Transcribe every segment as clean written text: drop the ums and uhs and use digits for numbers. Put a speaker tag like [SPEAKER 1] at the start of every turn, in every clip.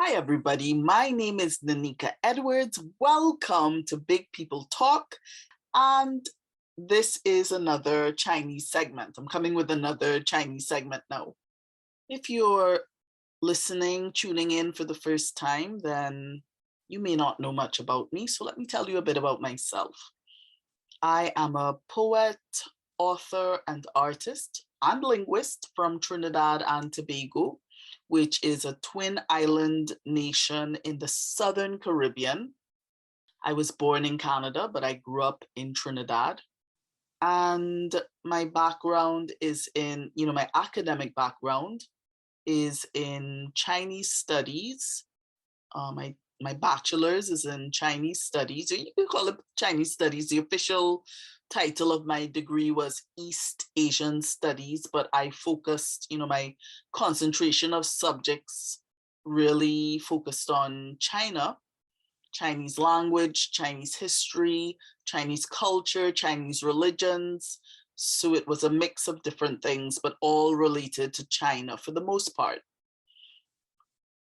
[SPEAKER 1] Hi, everybody. My name is Nanika Edwards. Welcome to Big People Talk. And this is another Chinese segment. I'm coming with another Chinese segment now. If you're listening, tuning in for the first time, then you may not know much about me. So let me tell you a bit about myself. I am a poet, author, and artist and linguist from Trinidad and Tobago, which is a twin island nation in the Southern Caribbean. I was born in Canada, but I grew up in Trinidad. And my background is in, my academic background is in Chinese studies. My bachelor's is in Chinese studies, or you can call it Chinese studies. The official title of my degree was East Asian Studies, but I focused, my concentration of subjects really focused on China, Chinese language, Chinese history, Chinese culture, Chinese religions. So it was a mix of different things, but all related to China for the most part.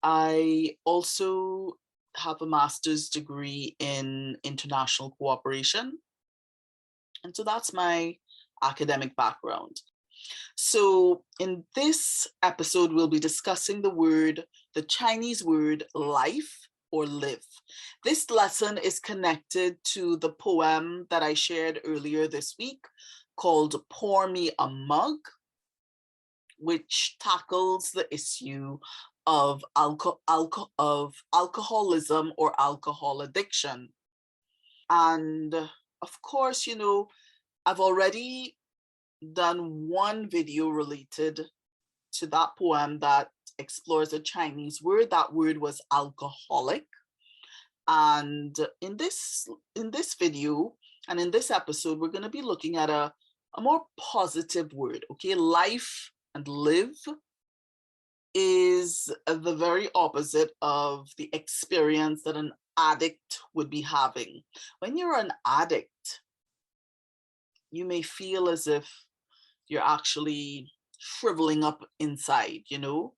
[SPEAKER 1] I also have a master's degree in international cooperation. And so that's my academic background. So in this episode, we'll be discussing the Chinese word life or live. This lesson is connected to the poem that I shared earlier this week called Pour Me a Mug, which tackles the issue of alcoholism or alcohol addiction. And of course, I've already done one video related to that poem that explores a Chinese word. That word was alcoholic. And in this video and in this episode, we're going to be looking at a more positive word, okay? Life and live is the very opposite of the experience that an addict would be having. When you're an addict, you may feel as if you're actually shriveling up inside, You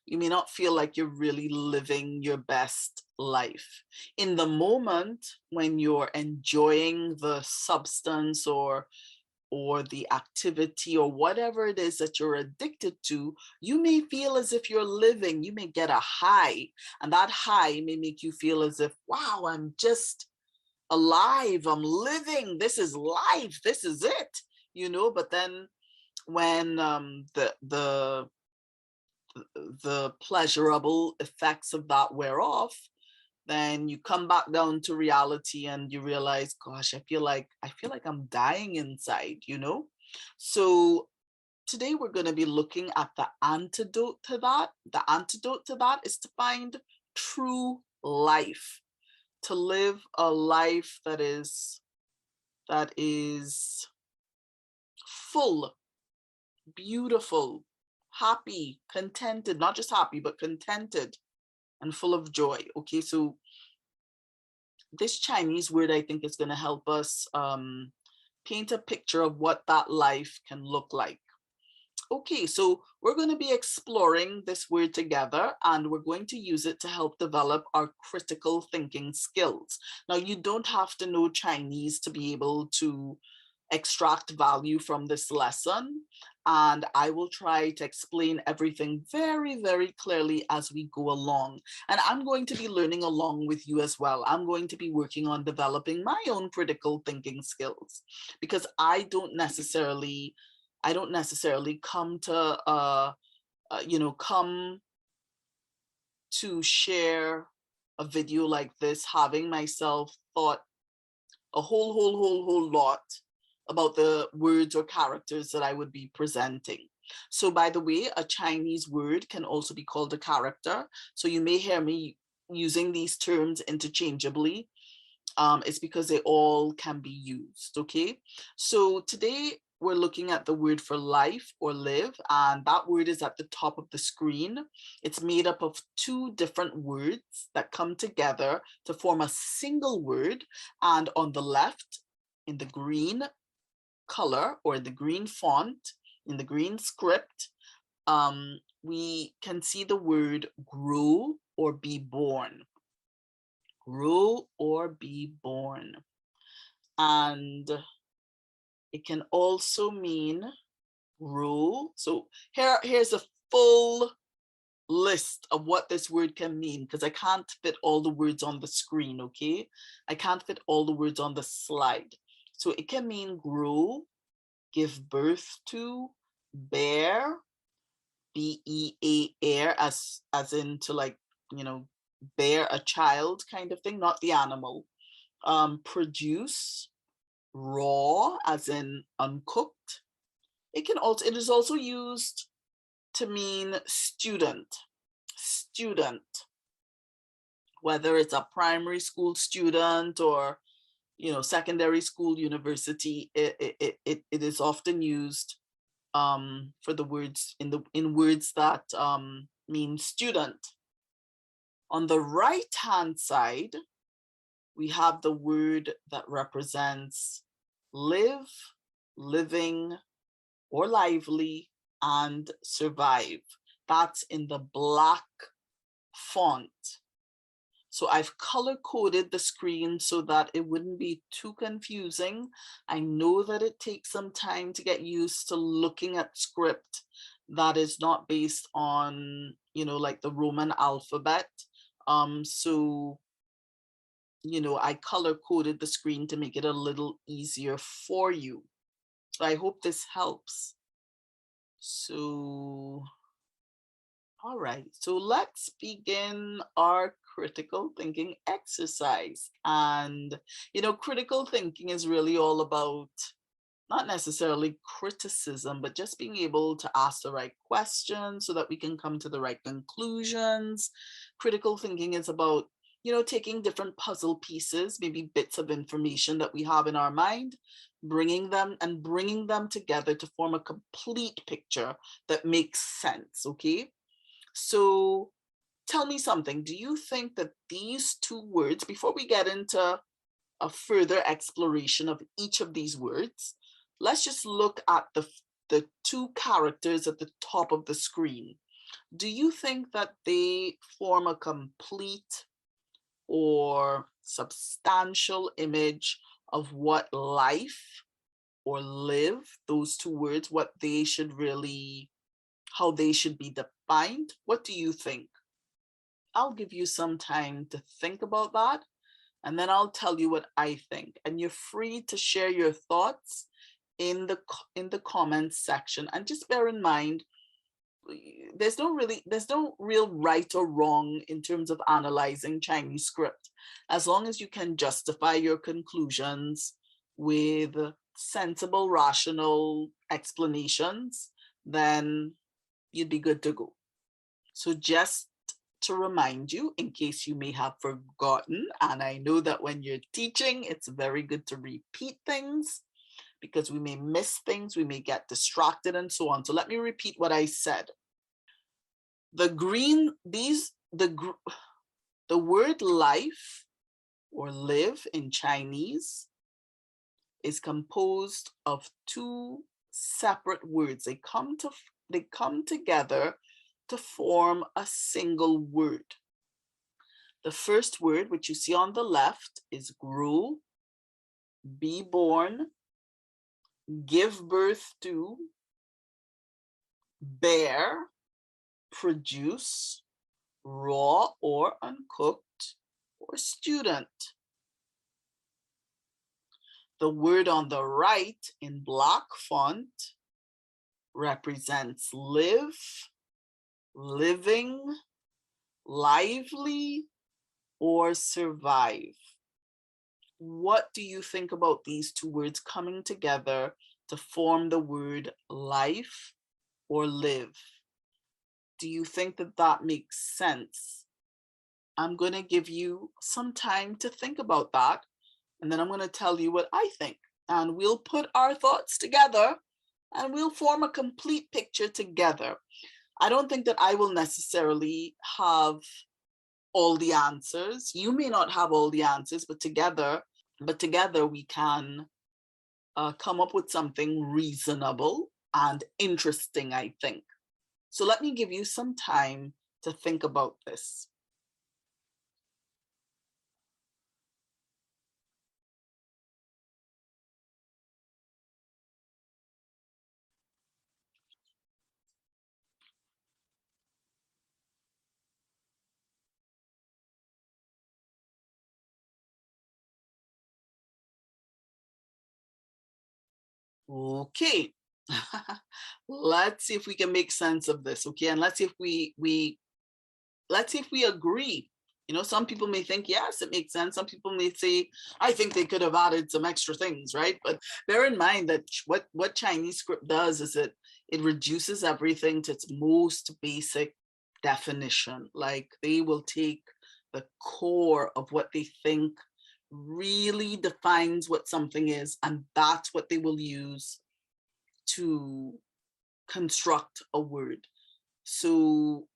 [SPEAKER 1] may not feel like you're really living your best life. In the moment when you're enjoying the substance or the activity or whatever it is that you're addicted to, you may feel as if you're living. You may get a high, and that high may make you feel as if, wow, I'm just alive, I'm living, this is life, this is it, But then when the pleasurable effects of that wear off, then you come back down to reality and you realize, gosh, I feel like I'm dying inside, So today we're going to be looking at the antidote to that. The antidote to that is to find true life, to live a life that is full, beautiful, happy, contented, not just happy, but contented and full of joy. Okay, so this Chinese word, I think, is going to help us paint a picture of what that life can look like. Okay, so we're going to be exploring this word together, and we're going to use it to help develop our critical thinking skills. Now, you don't have to know Chinese to be able to extract value from this lesson, and I will try to explain everything very, very clearly as we go along. And I'm going to be learning along with you as well. I'm going to be working on developing my own critical thinking skills, because I don't necessarily come to come to share a video like this having myself thought a whole lot about the words or characters that I would be presenting. So by the way, a Chinese word can also be called a character. So you may hear me using these terms interchangeably. It's because they all can be used, okay? So today we're looking at the word for life or live, and that word is at the top of the screen. It's made up of two different words that come together to form a single word, and on the left, in the green color or the green font, in the green script, we can see the word grow or be born. Grow or be born. And it can also mean grow. So here's a full list of what this word can mean, because I can't fit all the words on the screen, okay? I can't fit all the words on the slide. So it can mean grow, give birth to, bear, bear, as in to, like, you know, bear a child kind of thing, not the animal. Produce, raw, as in uncooked. It is also used to mean student, whether it's a primary school student or, you know, secondary school, university. It is often used for the words in words that mean student. On the right hand side, we have the word that represents live, living, or lively, and survive. That's in the black font. So I've color coded the screen so that it wouldn't be too confusing. I know that it takes some time to get used to looking at script that is not based on, you know, like the Roman alphabet. So, you know, I color coded the screen to make it a little easier for you. So I hope this helps. So, all right, so let's begin our critical thinking exercise. And, you know, critical thinking is really all about not necessarily criticism, but just being able to ask the right questions so that we can come to the right conclusions. Critical thinking is about, you know, taking different puzzle pieces, maybe bits of information that we have in our mind, bringing them together to form a complete picture that makes sense, okay? So tell me something. Do you think that these two words, before we get into a further exploration of each of these words, let's just look at the two characters at the top of the screen. Do you think that they form a complete or substantial image of what life or live, those two words, what they should really, how they should be defined? What do you think? I'll give you some time to think about that, and then I'll tell you what I think. And you're free to share your thoughts in the comments section. And just bear in mind, there's no real right or wrong in terms of analyzing Chinese script, as long as you can justify your conclusions with sensible, rational explanations, then you'd be good to go. So just to remind you, in case you may have forgotten, and I know that when you're teaching, it's very good to repeat things because we may miss things, we may get distracted and so on. So let me repeat what I said. The word life or live in Chinese is composed of two separate words. They come together to form a single word. The first word, which you see on the left, is grow, be born, give birth to, bear, produce, raw or uncooked, or student. The word on the right in black font represents live, living, lively, or survive. What do you think about these two words coming together to form the word life or live? Do you think that that makes sense? I'm going to give you some time to think about that, and then I'm going to tell you what I think. And we'll put our thoughts together and we'll form a complete picture together. I don't think that I will necessarily have all the answers. You may not have all the answers, but together we can come up with something reasonable and interesting, I think. So let me give you some time to think about this. Okay. Let's see if we can make sense of this, okay? And let's see if let's see if we agree. You know, some people may think, yes, it makes sense. Some people may say, I think they could have added some extra things, right? But bear in mind that what Chinese script does is it reduces everything to its most basic definition. Like they will take the core of what they think really defines what something is, and that's what they will use to construct a word. So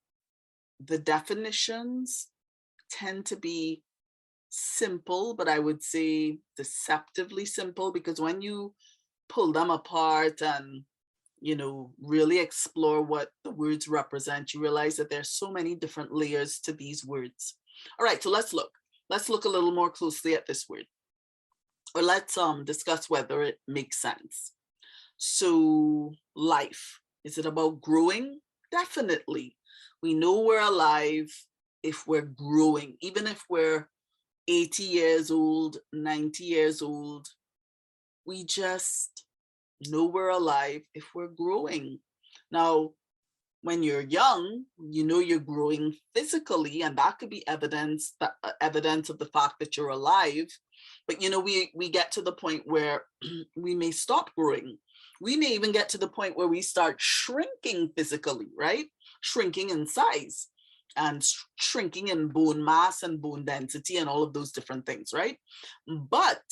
[SPEAKER 1] the definitions tend to be simple, but I would say deceptively simple, because when you pull them apart and, you know, really explore what the words represent, you realize that there's so many different layers to these words. All right, so let's look. Let's look a little more closely at this word, or let's discuss whether it makes sense. So life, is it about growing? Definitely. We know we're alive if we're growing, even if we're 80 years old, 90 years old, we just know we're alive if we're growing. Now, when you're young, you know you're growing physically, and that could be evidence of the fact that you're alive. But you know, we get to the point where we may stop growing. We may even get to the point where we start shrinking physically, right? Shrinking in size and shrinking in bone mass and bone density and all of those different things, right? But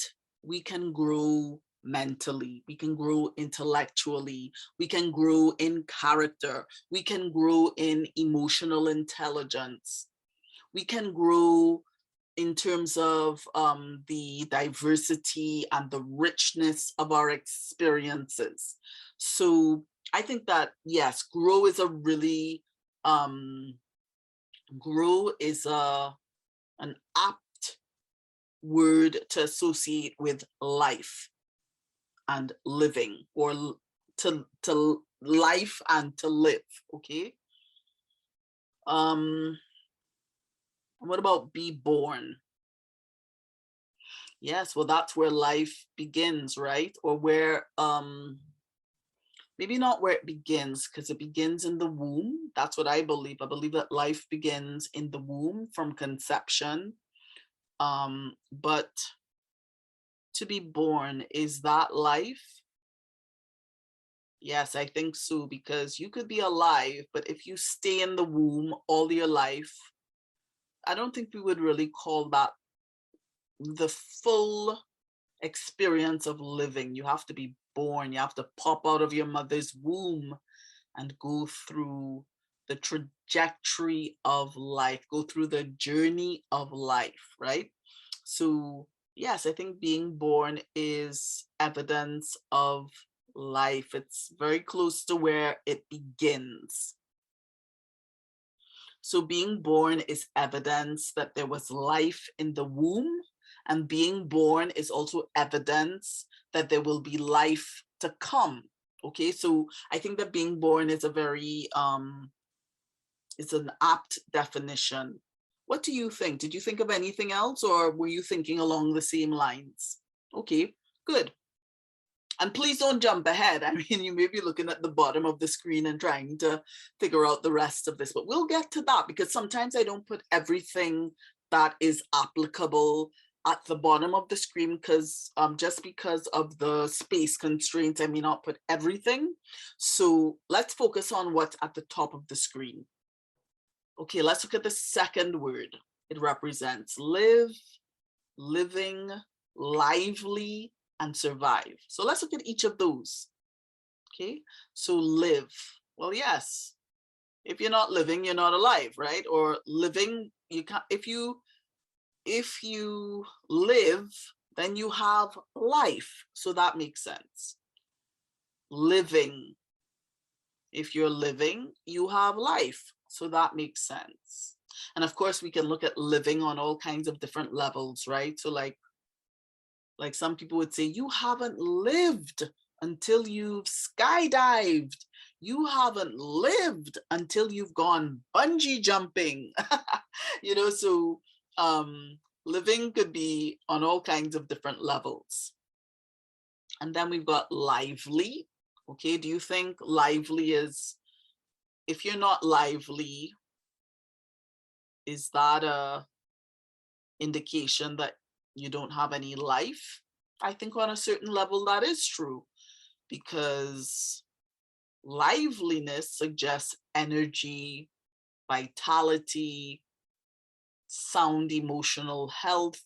[SPEAKER 1] we can grow mentally, we can grow intellectually, we can grow in character, we can grow in emotional intelligence, we can grow in terms of the diversity and the richness of our experiences. So I think that, yes, grow is a really, grow is an apt word to associate with life and living, or to life and to live, okay? What about be born? Yes, well, that's where life begins, right? Or where, maybe not where it begins, because it begins in the womb. That's what I believe. I believe that life begins in the womb from conception. But to be born, is that life? Yes, I think so, because you could be alive, but if you stay in the womb all your life, I don't think we would really call that the full experience of living. You have to be born, you have to pop out of your mother's womb and go through the trajectory of life, go through the journey of life, right? So yes, I think being born is evidence of life. It's very close to where it begins. So being born is evidence that there was life in the womb, and being born is also evidence that there will be life to come. Okay, so I think that being born is a very, it's an apt definition. What do you think? Did you think of anything else, or were you thinking along the same lines? Okay, good. And please don't jump ahead. I mean, you may be looking at the bottom of the screen and trying to figure out the rest of this, but we'll get to that, because sometimes I don't put everything that is applicable at the bottom of the screen, because just because of the space constraints, I may not put everything. So let's focus on what's at the top of the screen. Okay, let's look at the second word. It represents live, living, lively, and survive. So let's look at each of those. Okay, so live. Well, yes, if you're not living, you're not alive, right? Or living, you can't, if you live, then you have life. So that makes sense. Living, If you're living, you have life. So that makes sense. And of course, we can look at living on all kinds of different levels, right? So like some people would say, you haven't lived until you've skydived. You haven't lived until you've gone bungee jumping. So living could be on all kinds of different levels. And then we've got lively. Okay, do you think lively is, if you're not lively, is that a indication that you don't have any life? I think on a certain level that is true, because liveliness suggests energy, vitality, sound emotional health,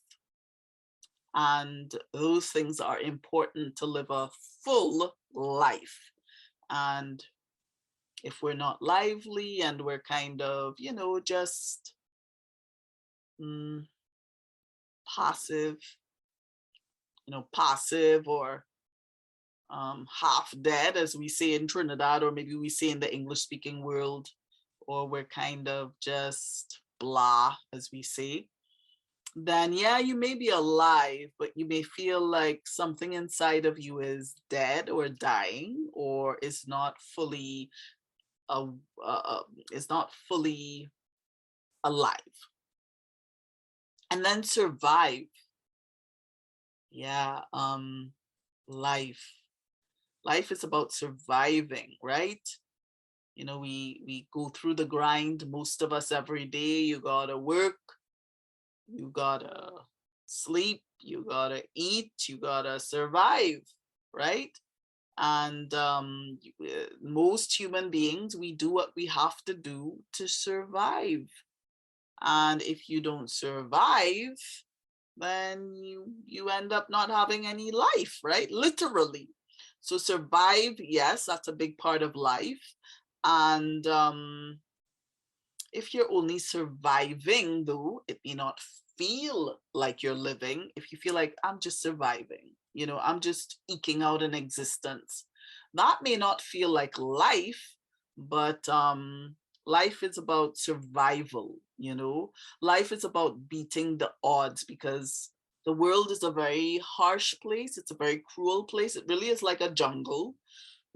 [SPEAKER 1] and those things are important to live a full life. And if we're not lively and we're kind of, just passive, passive or half dead, as we say in Trinidad, or maybe we say in the English speaking world, or we're kind of just blah, as we say, then yeah, you may be alive, but you may feel like something inside of you is dead or dying, or is not fully alive. And then survive. Yeah, life is about surviving, right? We go through the grind, most of us, every day. You gotta work, you gotta sleep, you gotta eat, you gotta survive, right? And most human beings, we do what we have to do to survive. And if you don't survive, then you end up not having any life, right? Literally. So survive, yes, that's a big part of life. And if you're only surviving, though, it may not feel like you're living. If you feel like, I'm just surviving, I'm just eking out an existence, that may not feel like life. But life is about survival. Life is about beating the odds, because the world is a very harsh place. It's a very cruel place. It really is like a jungle.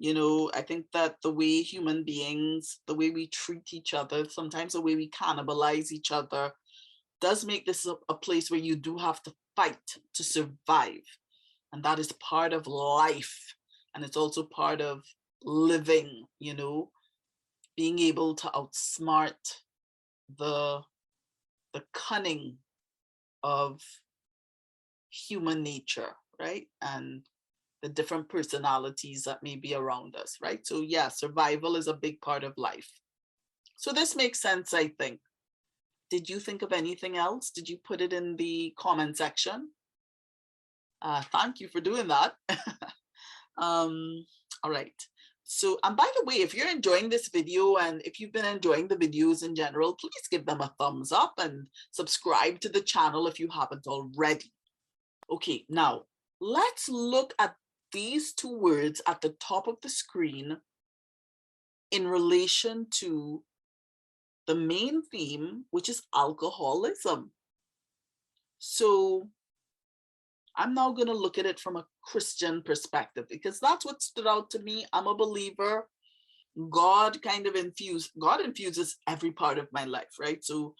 [SPEAKER 1] I think that the way human beings, the way we treat each other, sometimes the way we cannibalize each other, does make this a place where you do have to fight to survive. And that is part of life. And it's also part of living, being able to outsmart the cunning of human nature, right? And the different personalities that may be around us, right? So yeah, survival is a big part of life. So this makes sense, I think. Did you think of anything else? Did you put it in the comment section? Thank you for doing that. All right. So, and by the way, if you're enjoying this video and if you've been enjoying the videos in general, please give them a thumbs up and subscribe to the channel if you haven't already. Okay, now let's look at these two words at the top of the screen in relation to the main theme, which is alcoholism. So I'm now going to look at it from a Christian perspective, because that's what stood out to me. I'm a believer. God infuses every part of my life, right? So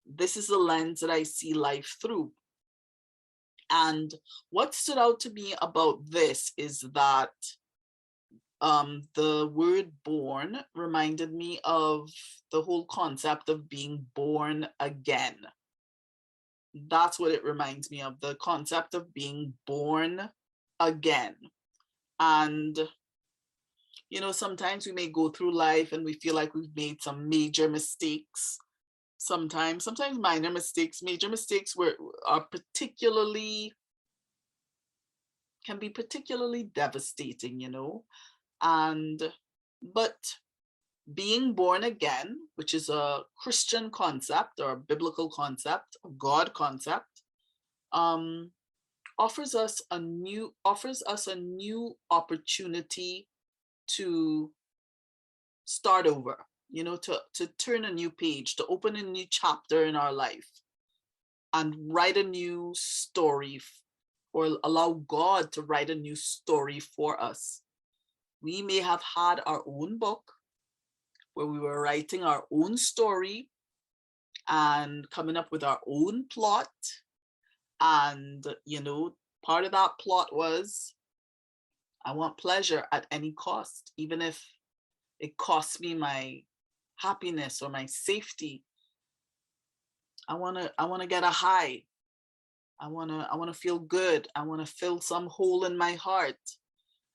[SPEAKER 1] this is the lens that I see life through. And what stood out to me about this is that the word born reminded me of the whole concept of being born again. That's what it reminds me of, the concept of being born again. And, sometimes we may go through life and we feel like we've made some major mistakes. Sometimes minor mistakes. Major mistakes can be particularly devastating, but being born again, which is a Christian concept or a biblical concept, a God concept, offers us a new opportunity to start over, to turn a new page, to open a new chapter in our life and write a new story, or allow God to write a new story for us. We may have had our own book where we were writing our own story and coming up with our own plot. And, part of that plot was, I want pleasure at any cost, even if it costs me my happiness or my safety. I want to get a high. I want to feel good. I want to fill some hole in my heart.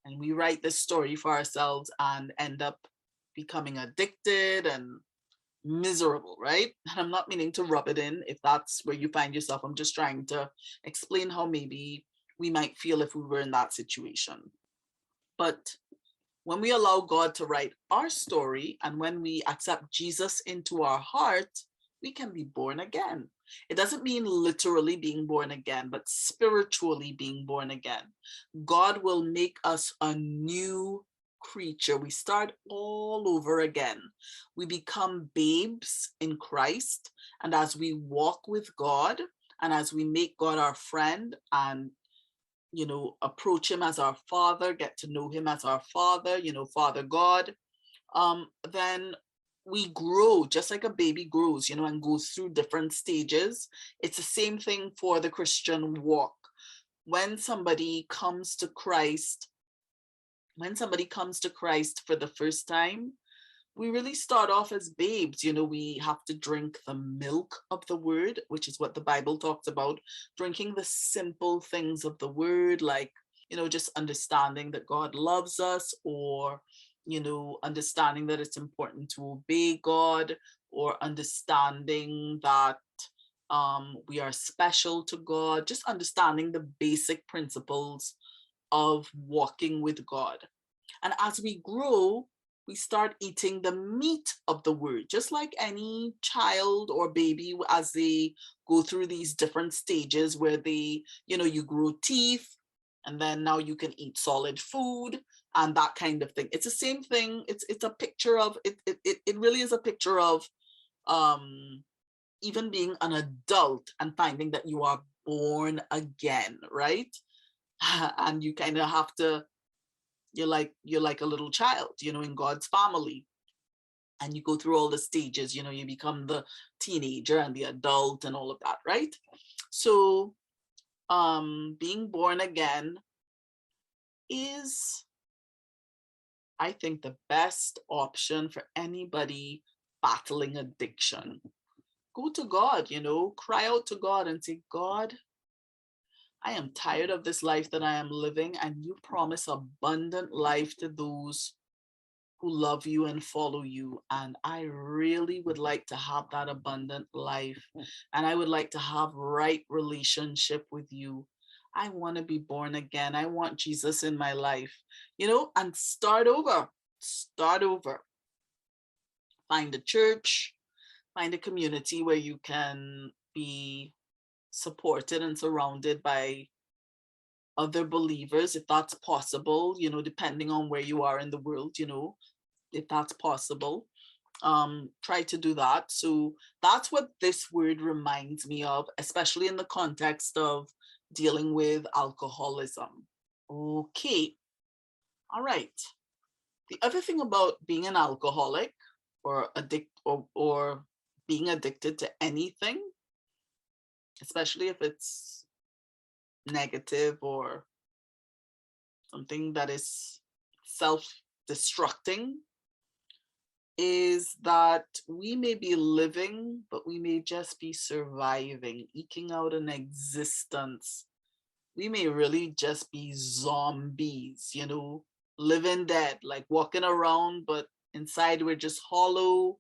[SPEAKER 1] And we write this story for ourselves and end up becoming addicted and miserable, right? And I'm not meaning to rub it in if that's where you find yourself. I'm just trying to explain how maybe we might feel if we were in that situation. But when we allow God to write our story, and when we accept Jesus into our heart, we can be born again. It doesn't mean literally being born again, but spiritually being born again. God will make us a new creature. We start all over again. We become babes in Christ. And as we walk with God, and as we make God our friend and approach him as our father, get to know him as our father, Father God, then we grow just like a baby grows, and goes through different stages. It's the same thing for the Christian walk. When somebody comes to Christ for the first time, we really start off as babes. We have to drink the milk of the word, which is what the Bible talks about, drinking the simple things of the word, like, just understanding that God loves us, or, understanding that it's important to obey God, or understanding that we are special to God, just understanding the basic principles of walking with God. And as we grow, we start eating the meat of the word, just like any child or baby, as they go through these different stages where they, you grow teeth, and then now you can eat solid food and that kind of thing. It's the same thing. It's a picture of it. It really is a picture of even being an adult and finding that you are born again, right? And you kind of have to, you're like a little child, in God's family. And you go through all the stages, you become the teenager and the adult and all of that, right? So being born again is, I think, the best option for anybody battling addiction. Go to God, cry out to God and say, God, I am tired of this life that I am living, and you promise abundant life to those who love you and follow you. And I really would like to have that abundant life. And I would like to have right relationship with you. I want to be born again. I want Jesus in my life, and start over. Start over. Find a church, find a community where you can be supported and surrounded by other believers, if that's possible, depending on where you are in the world, if that's possible. Try to do that. So that's what this word reminds me of, especially in the context of dealing with alcoholism. Okay. All right. The other thing about being an alcoholic or or being addicted to anything, especially if it's negative or something that is self-destructing, is that we may be living, but we may just be surviving, eking out an existence. We may really just be zombies, living dead, like walking around, but inside we're just hollow,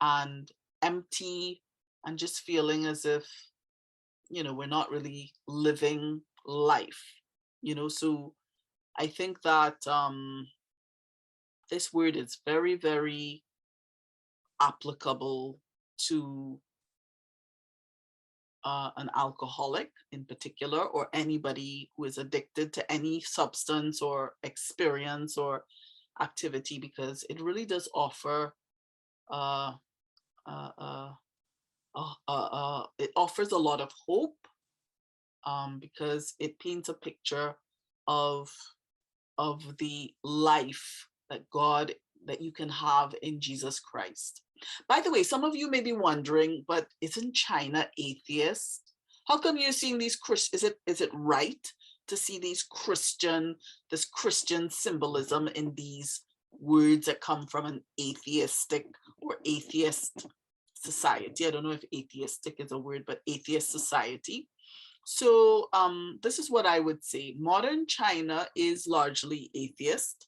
[SPEAKER 1] and empty, and just feeling as if, we're not really living life, So I think that this word is very, very applicable to an alcoholic in particular, or anybody who is addicted to any substance or experience or activity, because it really does offer uh, uh, uh, it offers a lot of hope, because it paints a picture of the life that you can have in Jesus Christ. By the way, some of you may be wondering, but isn't China atheist? How come you're seeing these is it right to see this Christian symbolism in these words that come from an atheistic or atheist society? I don't know if atheistic is a word, but atheist society. So this is what I would say. Modern China is largely atheist.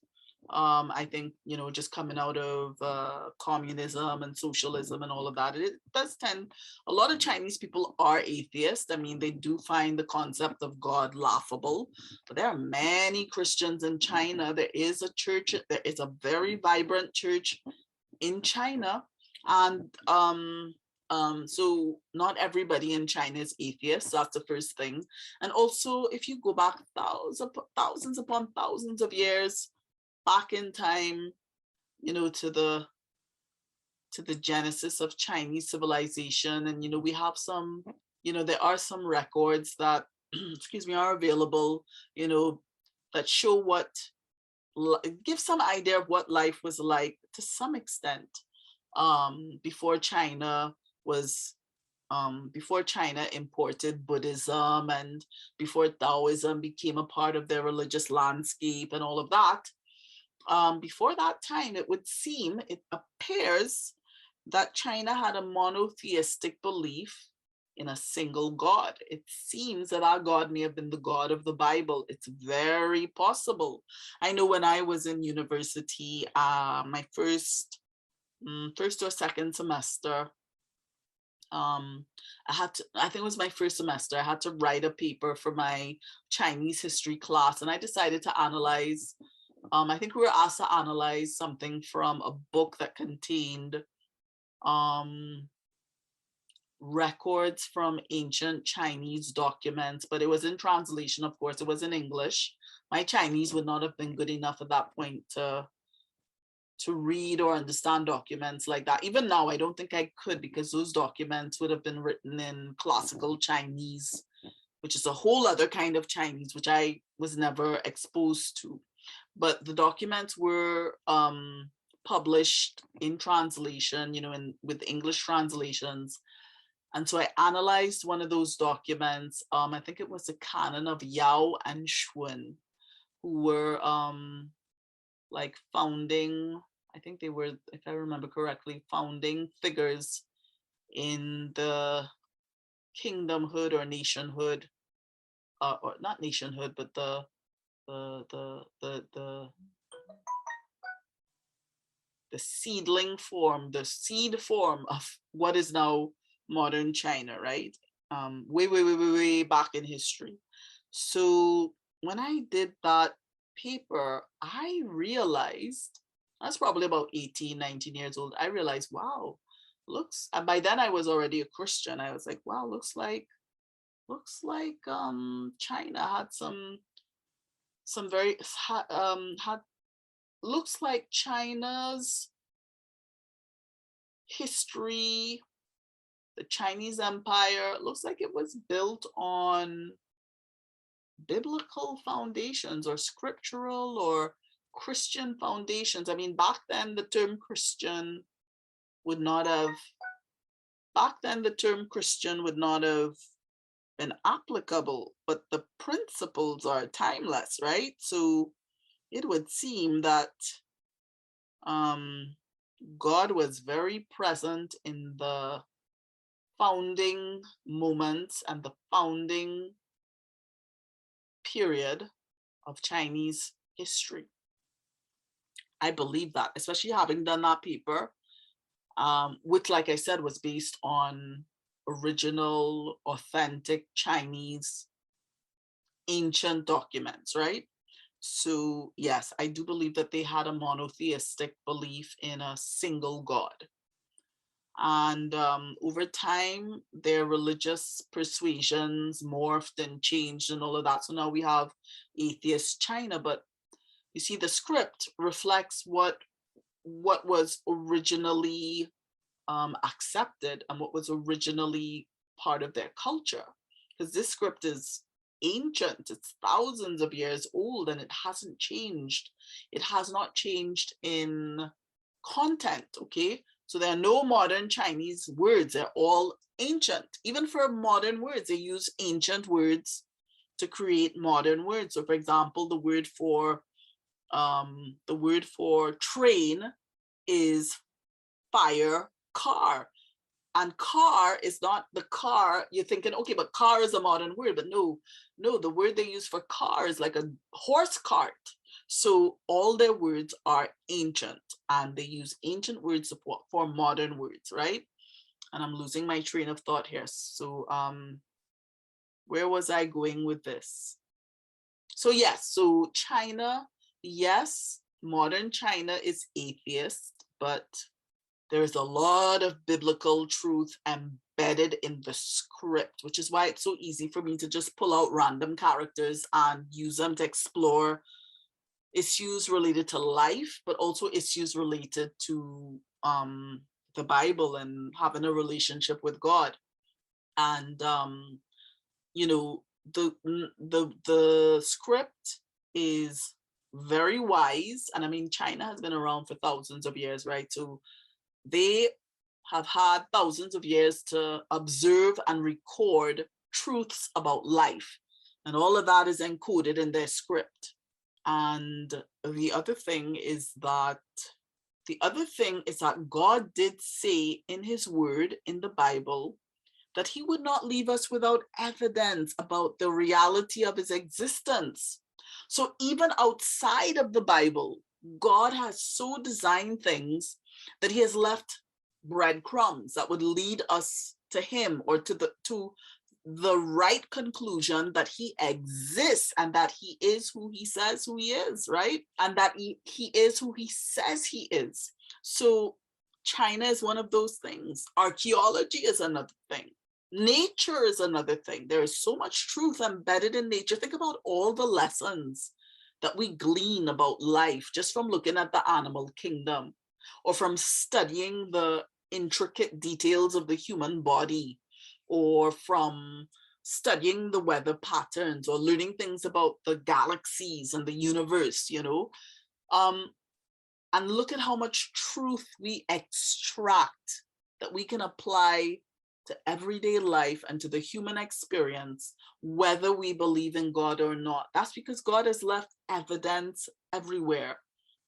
[SPEAKER 1] I think, just coming out of communism and socialism and all of that, it does tend, a lot of Chinese people are atheist. I mean, they do find the concept of God laughable, but there are many Christians in China. There is a church, there is a very vibrant church in China. And so not everybody in China is atheist. That's the first thing. And also, if you go back thousands upon thousands of years back in time, to the genesis of Chinese civilization, and we have some, there are some records that excuse me, are available, that show give some idea of what life was like to some extent, before China imported Buddhism, and before Taoism became a part of their religious landscape and all of that. Before that time, it appears that China had a monotheistic belief in a single God. It seems that our God may have been the God of the Bible. It's very possible. I know when I was in university, my first or second semester, I think it was my first semester, I had to write a paper for my Chinese history class, and I decided to analyze, I think we were asked to analyze something from a book that contained records from ancient Chinese documents, but it was in translation, of course, it was in English. My Chinese would not have been good enough at that point to read or understand documents like that. Even now, I don't think I could, because those documents would have been written in classical Chinese, which is a whole other kind of Chinese, which I was never exposed to. But the documents were published in translation, with English translations. And so I analyzed one of those documents. I think it was the canon of Yao and Shun, who were like founding, I think they were, if I remember correctly, founding figures in the kingdomhood or nationhood, or not nationhood, but the seedling form, the seed form of what is now modern China, right? Way back in history. So when I did that paper, I realized, I was probably about 18, 19 years old. I realized, wow, and by then I was already a Christian. I was like, wow, looks like China had looks like China's history, the Chinese Empire, looks like it was built on biblical foundations or scriptural or Christian foundations. I mean, back then the term Christian would not have been applicable, but the principles are timeless, right? So it would seem that God was very present in the founding moments and the founding period of Chinese history. I believe that, especially having done that paper, which, like I said, was based on original, authentic Chinese ancient documents, right? So yes, I do believe that they had a monotheistic belief in a single God. And over time, their religious persuasions morphed and changed and all of that. So now we have atheist China, but You see, the script reflects what was originally accepted and what was originally part of their culture. Because this script is ancient, it's thousands of years old, and it hasn't changed. It has not changed in content, okay? So there are no modern Chinese words, they're all ancient. Even for modern words, they use ancient words to create modern words. So for example, the word for train is fire car. And car is not the car. You're thinking, okay, but car is a modern word. But no, the word they use for car is like a horse cart. So all their words are ancient, and they use ancient words for modern words, right? And I'm losing my train of thought here. So where was I going with this? So yes, so China, yes, modern China is atheist, but there is a lot of biblical truth embedded in the script, which is why it's so easy for me to just pull out random characters and use them to explore issues related to life, but also issues related to the Bible and having a relationship with God. And you know, the script is very wise, and I mean, China has been around for thousands of years, right? So they have had thousands of years to observe and record truths about life, and all of that is encoded in their script. And the other thing is that God did say in his word in the Bible that he would not leave us without evidence about the reality of his existence. So even outside of the Bible, God has so designed things that he has left breadcrumbs that would lead us to him, or to the right conclusion that he exists and that he is who he says who he is, right? And that he is who he says he is. So China is one of those things. Archaeology is another thing. Nature is another thing. There is so much truth embedded in nature. Think about all the lessons that we glean about life just from looking at the animal kingdom, or from studying the intricate details of the human body, or from studying the weather patterns, or learning things about the galaxies and the universe, you know. And look at how much truth we extract that we can apply to everyday life and to the human experience, whether we believe in God or not. That's because God has left evidence everywhere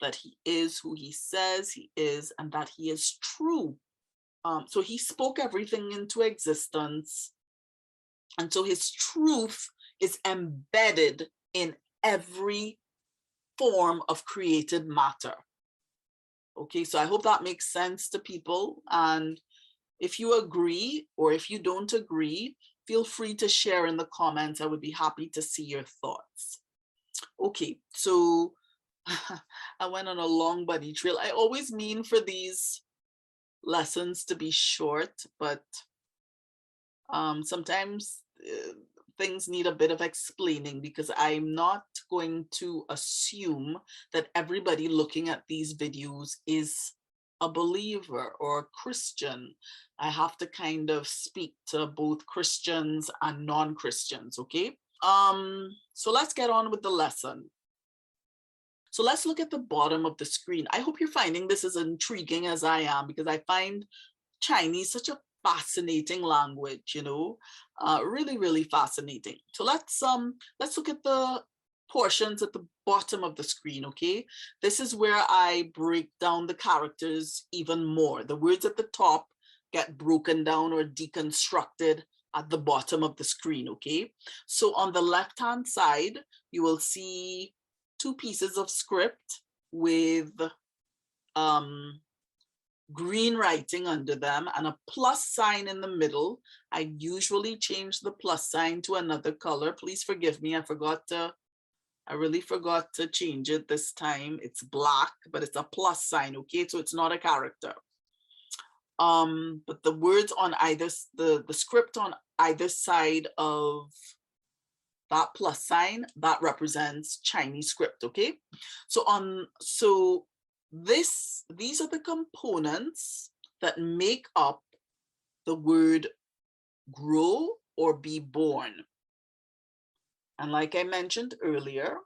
[SPEAKER 1] that he is who he says he is, and that he is true. So he spoke everything into existence, and so his truth is embedded in every form of created matter. Okay, so I hope that makes sense to people. And if you agree, or if you don't agree, feel free to share in the comments. I would be happy to see your thoughts. Okay, so I went on a long bunny trail. I always mean for these lessons to be short, but sometimes things need a bit of explaining, because I'm not going to assume that everybody looking at these videos is a believer or a Christian. I have to kind of speak to both Christians and non-Christians, okay? So let's get on with the lesson. So let's look at the bottom of the screen. I hope you're finding this as intriguing as I am, because I find Chinese such a fascinating language, you know, really, really fascinating. So let's look at the portions at the bottom of the screen, okay? This is where I break down the characters even more. The words at the top get broken down or deconstructed at the bottom of the screen, okay? So on the left-hand side, you will see two pieces of script with green writing under them and a plus sign in the middle. I usually change the plus sign to another color. Please forgive me, I really forgot to change it this time. It's black, but it's a plus sign, okay? So it's not a character. But the words on either, the script on either side of that plus sign, that represents Chinese script, okay? These are the components that make up the word grow or be born. And like I mentioned earlier,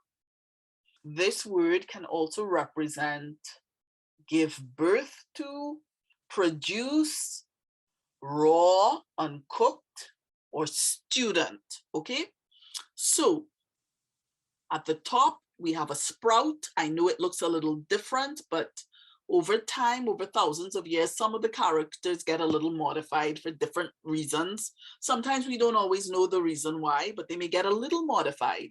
[SPEAKER 1] this word can also represent give birth to, produce, raw, uncooked, or student, okay? So at the top, we have a sprout. I know it looks a little different, but over time, over thousands of years, some of the characters get a little modified for different reasons. Sometimes we don't always know the reason why, but they may get a little modified.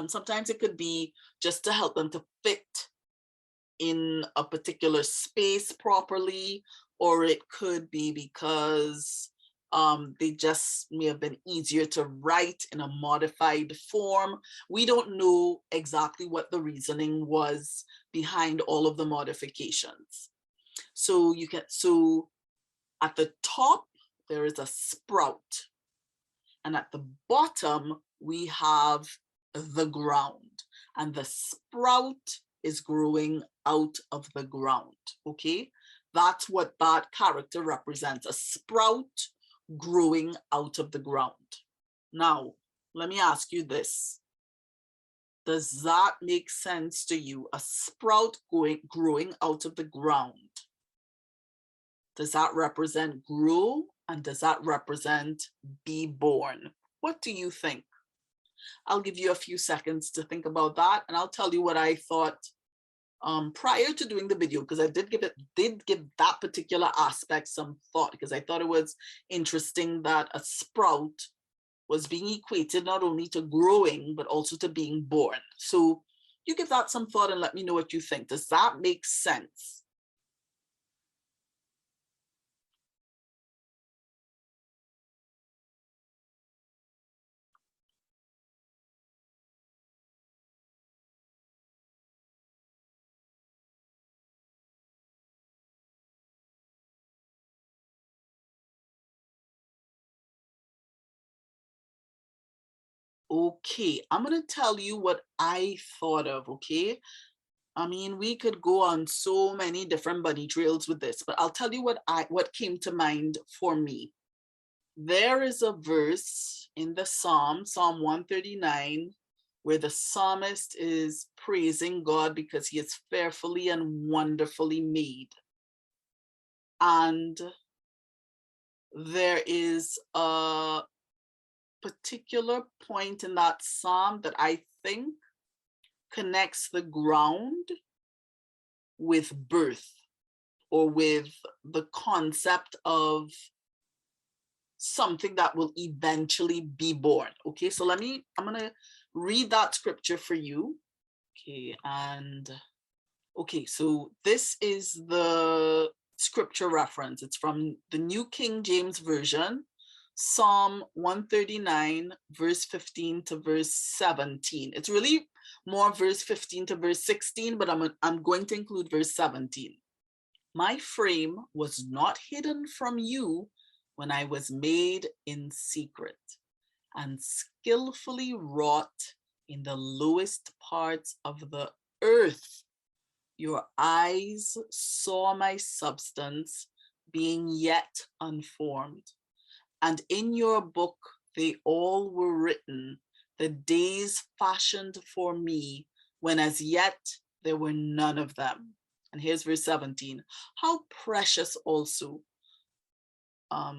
[SPEAKER 1] Sometimes it could be just to help them to fit in a particular space properly, or it could be because they just may have been easier to write in a modified form. We don't know exactly what the reasoning was behind all of the modifications. So at the top, there is a sprout. And at the bottom, we have the ground. And the sprout is growing out of the ground, okay? That's what that character represents, a sprout growing out of the ground. Now, let me ask you this. Does that make sense to you? A sprout growing out of the ground. Does that represent grow? And does that represent be born? What do you think? I'll give you a few seconds to think about that, and I'll tell you what I thought prior to doing the video, because I did give that particular aspect some thought, because I thought it was interesting that a sprout was being equated not only to growing, but also to being born. So you give that some thought and let me know what you think. Does that make sense? Okay, I'm gonna tell you what I thought of, okay? I mean, we could go on so many different bunny trails with this, but I'll tell you what came to mind for me. There is a verse in the Psalm 139, where the psalmist is praising God because he is fearfully and wonderfully made. And there is a particular point in that psalm that I think connects the ground with birth, or with the concept of something that will eventually be born. Okay, so I'm gonna read that scripture for you. Okay, so this is the scripture reference. It's from the New King James Version, Psalm 139, verse 15 to verse 17. It's really more verse 15 to verse 16, but I'm going to include verse 17. My frame was not hidden from you when I was made in secret and skillfully wrought in the lowest parts of the earth. Your eyes saw my substance being yet unformed, and in your book they all were written, the days fashioned for me, when as yet there were none of them. And here's verse 17. How precious also are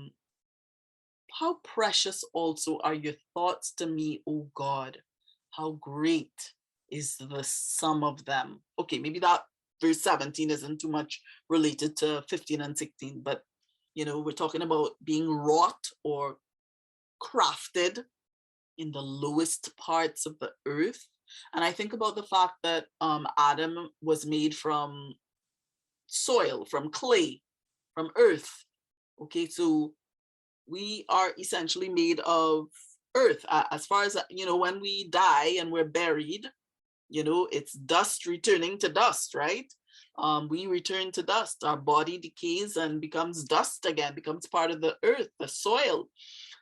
[SPEAKER 1] your thoughts to me, O God. How great is the sum of them. Okay, maybe that verse 17 isn't too much related to 15 and 16, but you know, we're talking about being wrought or crafted in the lowest parts of the earth. And I think about the fact that Adam was made from soil, from clay, from earth. Okay, so we are essentially made of earth. As far as, you know, when we die and we're buried, you know, it's dust returning to dust, right? We return to dust. Our body decays and becomes dust again, becomes part of the earth, the soil.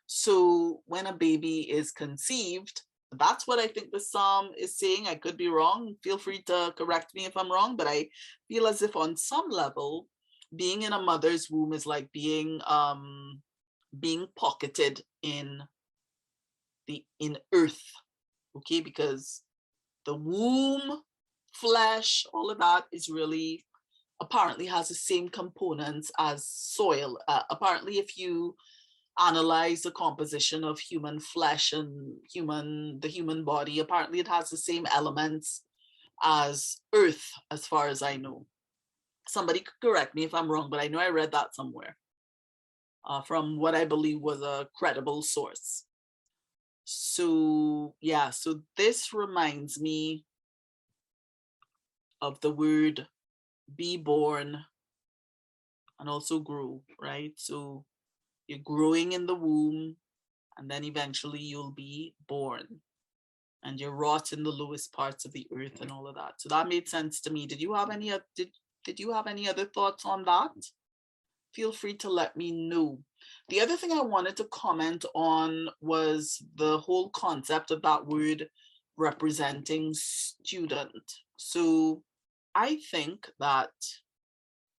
[SPEAKER 1] So when a baby is conceived, That's what I think the psalm is saying. I could be wrong. Feel free to correct me if I'm wrong, but I feel as if on some level, being in a mother's womb is like being pocketed in earth, okay? Because the womb, flesh, all of that is really apparently has the same components as soil. Apparently, if you analyze the composition of human flesh and the human body, apparently it has the same elements as earth, as far as I know. Somebody could correct me if I'm wrong, but I know I read that somewhere from what I believe was a credible source. So yeah, so this reminds me of the word be born and also grow, right? So you're growing in the womb, and then eventually you'll be born, and you're wrought in the lowest parts of the earth and all of that. So that made sense to me. Did you have any did you have any other thoughts on that? Feel free to let me know. The other thing I wanted to comment on was the whole concept of that word representing student. So I think that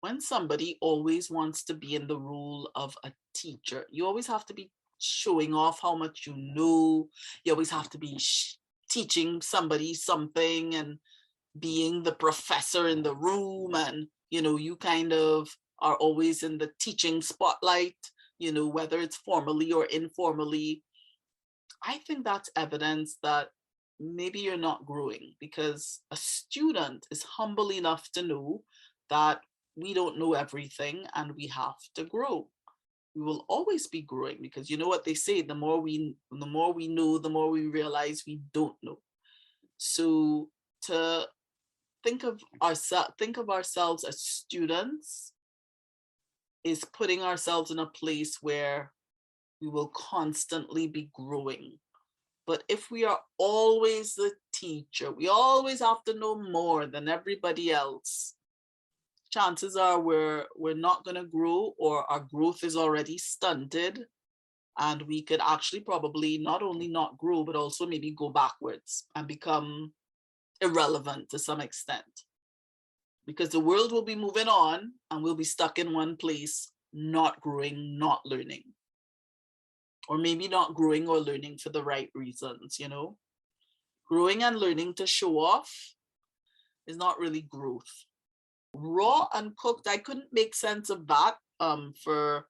[SPEAKER 1] when somebody always wants to be in the role of a teacher, you always have to be showing off how much you know. You always have to be teaching somebody something and being the professor in the room, and you kind of are always in the teaching spotlight, whether it's formally or informally. I think that's evidence that maybe you're not growing, because a student is humble enough to know that we don't know everything and we have to grow. We will always be growing, because you know what they say, the more we know, the more we realize we don't know. So to think of ourselves as students is putting ourselves in a place where we will constantly be growing. But if we are always the teacher, we always have to know more than everybody else, chances are we're not going to grow, or our growth is already stunted, and we could actually probably not only not grow, but also maybe go backwards and become irrelevant to some extent, because the world will be moving on and we'll be stuck in one place, not growing, not learning, or maybe not growing or learning for the right reasons. Growing and learning to show off is not really growth. Raw and cooked, I couldn't make sense of that for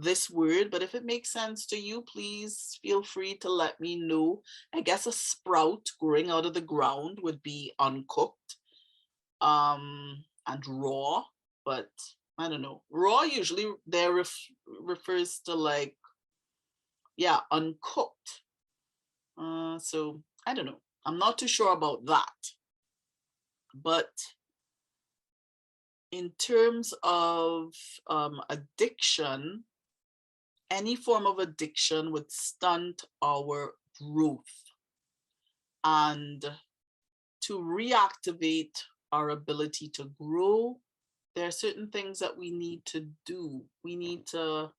[SPEAKER 1] this word, but if it makes sense to you, please feel free to let me know. I guess a sprout growing out of the ground would be uncooked and raw, but I don't know. Raw usually there refers to like, yeah, uncooked. So I don't know. I'm not too sure about that. But in terms of addiction, any form of addiction would stunt our growth. And to reactivate our ability to grow, there are certain things that we need to do. We need to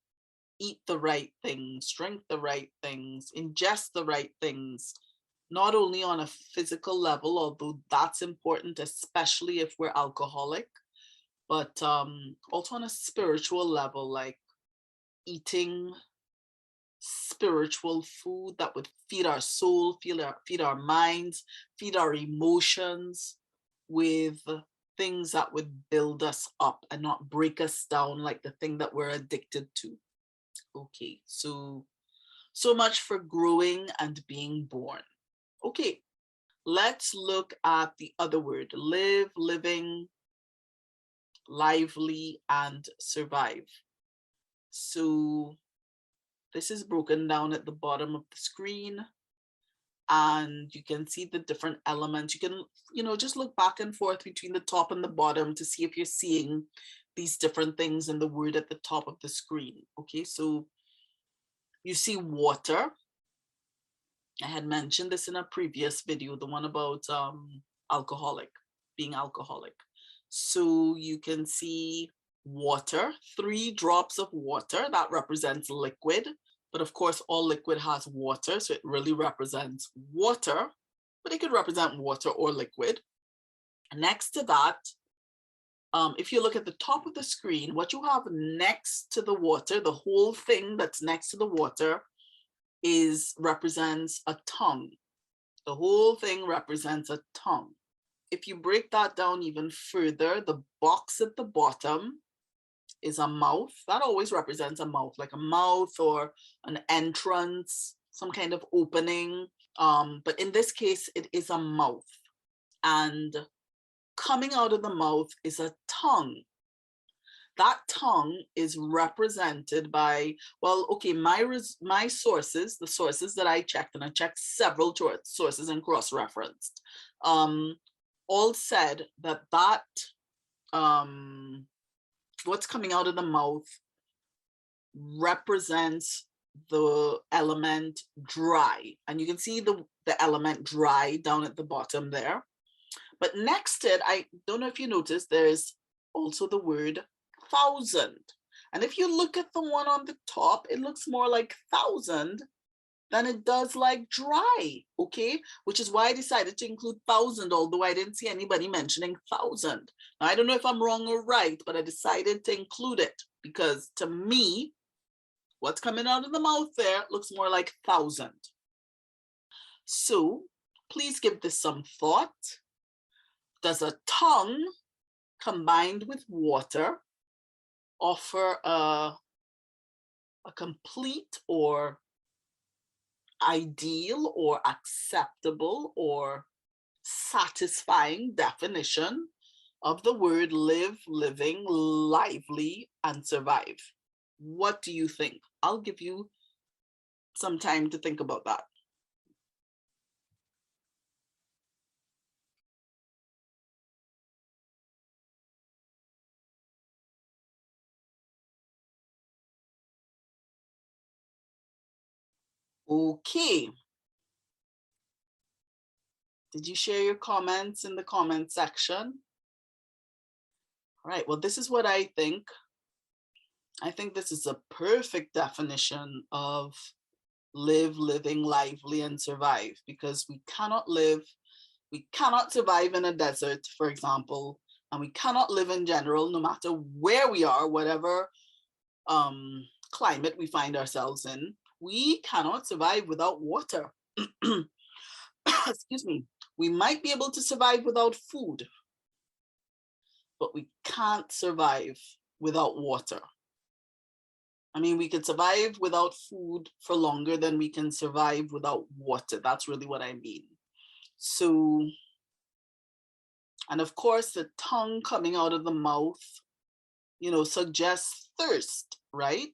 [SPEAKER 1] eat the right things, drink the right things, ingest the right things, not only on a physical level, although that's important, especially if we're alcoholic, but also on a spiritual level, like eating spiritual food that would feed our soul, feed our minds, feed our emotions with things that would build us up and not break us down like the thing that we're addicted to. Okay, so much for growing and being born. Okay, let's look at the other word: live, living, lively, and survive. So this is broken down at the bottom of the screen, and you can see the different elements. You can, just look back and forth between the top and the bottom to see if you're seeing these different things in the word at the top of the screen. Okay, so you see water. I had mentioned this in a previous video, the one about being alcoholic. So you can see water, 3 drops of water, that represents liquid. But of course, all liquid has water, so it really represents water, but it could represent water or liquid. Next to that, if you look at the top of the screen, what you have next to the water, the whole thing that's next to the water represents a tongue. The whole thing represents a tongue. If you break that down even further, the box at the bottom is a mouth. That always represents a mouth, like a mouth or an entrance, some kind of opening. But in this case, it is a mouth. And coming out of the mouth is a tongue. That tongue is represented by, well, okay, my sources, the sources that I checked, and I checked several sources and cross-referenced, all said that what's coming out of the mouth represents the element dry. And you can see the element dry down at the bottom there. But next to it, I don't know if you noticed, there's also the word thousand. And if you look at the one on the top, it looks more like thousand than it does like dry, okay? Which is why I decided to include thousand, although I didn't see anybody mentioning thousand. Now, I don't know if I'm wrong or right, but I decided to include it because to me, what's coming out of the mouth there looks more like thousand. So please give this some thought. Does a tongue combined with water offer a complete or ideal or acceptable or satisfying definition of the word live, living, lively, and survive? What do you think? I'll give you some time to think about that. Okay. Did you share your comments in the comment section? All right, well, this is what I think. I think this is a perfect definition of live, living, lively, and survive, because we cannot survive in a desert, for example, and we cannot live in general, no matter where we are, whatever climate we find ourselves in. We cannot survive without water. Excuse me. We might be able to survive without food, but we can't survive without water. I mean, we could survive without food for longer than we can survive without water. That's really what I mean. So, and of course, the tongue coming out of the mouth, you know, suggests thirst, right?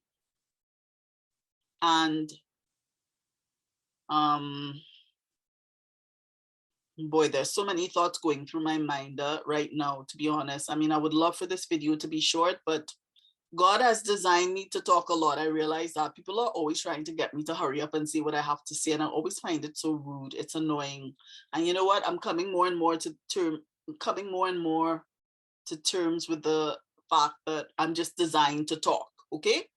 [SPEAKER 1] And boy, there's so many thoughts going through my mind right now, to be honest. I mean, I would love for this video to be short, but God has designed me to talk a lot. I realize that people are always trying to get me to hurry up and say what I have to say, and I always find it so rude. It's annoying. And you know what? I'm coming more and more to terms with the fact that I'm just designed to talk, okay?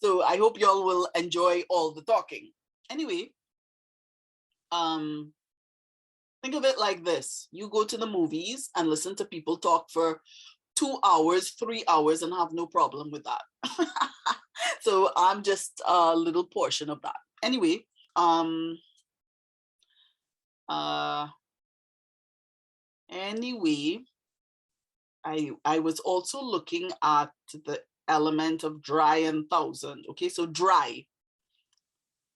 [SPEAKER 1] So I hope y'all will enjoy all the talking. Anyway, think of it like this. You go to the movies and listen to people talk for 2 hours, 3 hours, and have no problem with that. So I'm just a little portion of that. Anyway, I was also looking at the element of dry and thousand. Okay, so dry.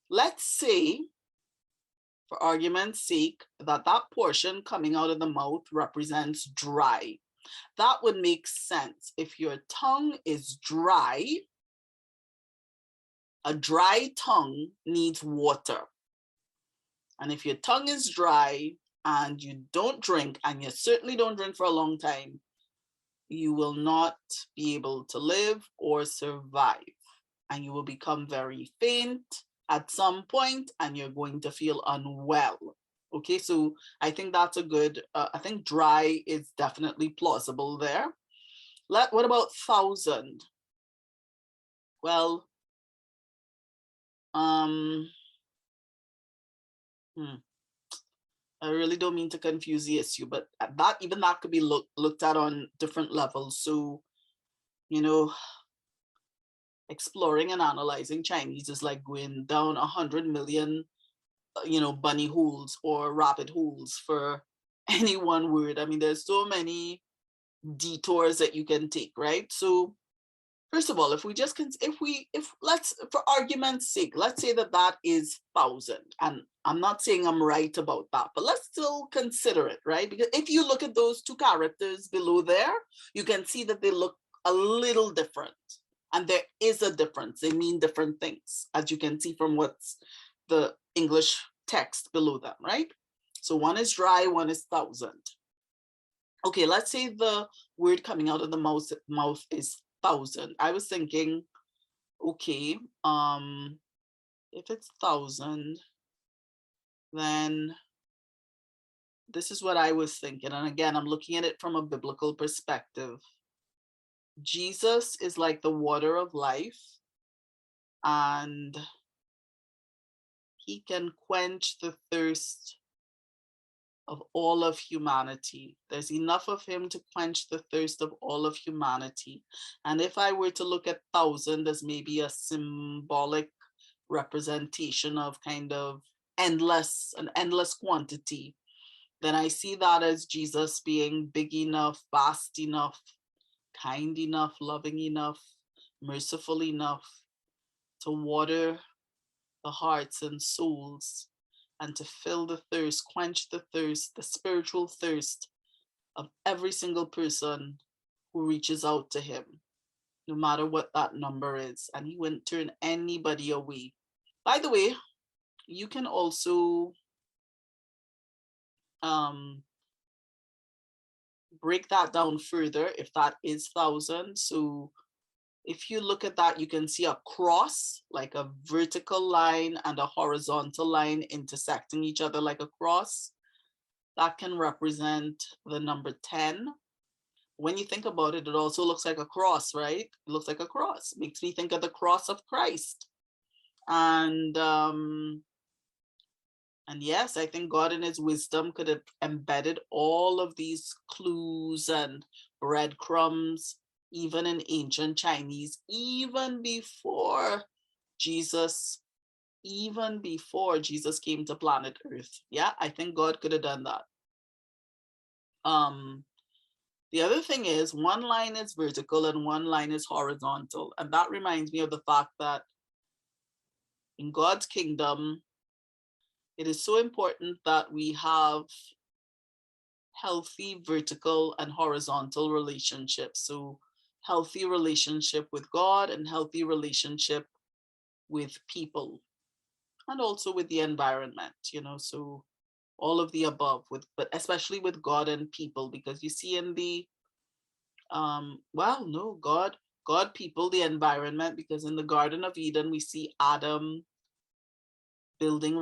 [SPEAKER 1] Let's say, for argument's sake, that portion coming out of the mouth represents dry. That would make sense. If your tongue is dry, a dry tongue needs water. And if your tongue is dry and you don't drink, and you certainly don't drink for a long time, you will not be able to live or survive. And you will become very faint at some point, and you're going to feel unwell. Okay, so I think that's a good, I think dry is definitely plausible there. What about thousand? Well, I really don't mean to confuse the issue, but even that could be looked at on different levels. So, you know, exploring and analyzing Chinese is like going down 100 million, bunny holes or rabbit holes for any one word. I mean, there's so many detours that you can take, right? So first of all, if let's, for argument's sake, let's say that is 1,000, and I'm not saying I'm right about that, but let's still consider it, right? Because if you look at those two characters below there, you can see that they look a little different, and there is a difference. They mean different things, as you can see from what's the English text below them, right? So one is dry, one is 1,000. Okay, let's say the word coming out of the mouth is 1,000. I was thinking, okay, if it's 1,000, then this is what I was thinking. And again, I'm looking at it from a biblical perspective. Jesus is like the water of life, and he can quench the thirst of all of humanity. There's enough of him to quench the thirst of all of humanity. And if I were to look at 1,000 as maybe a symbolic representation of kind of an endless quantity, then I see that as Jesus being big enough, vast enough, kind enough, loving enough, merciful enough to water the hearts and souls, and to fill the thirst, quench the thirst, the spiritual thirst of every single person who reaches out to him, no matter what that number is. And he wouldn't turn anybody away. By the way, you can also break that down further if that is 1,000. So if you look at that, you can see a cross, like a vertical line and a horizontal line intersecting each other like a cross. That can represent the number 10. When you think about it, it also looks like a cross, right? It looks like a cross. Makes me think of the cross of Christ. And yes, I think God in his wisdom could have embedded all of these clues and breadcrumbs, even in ancient Chinese, even before Jesus came to planet Earth. Yeah, I think God could have done that. The other thing is, one line is vertical and one line is horizontal. And that reminds me of the fact that in God's kingdom, it is so important that we have healthy vertical and horizontal relationships. So healthy relationship with God and healthy relationship with people, and also with the environment, so all of the above, but especially with God and people, because you see in the God, people, the environment, because in the Garden of Eden we see Adam building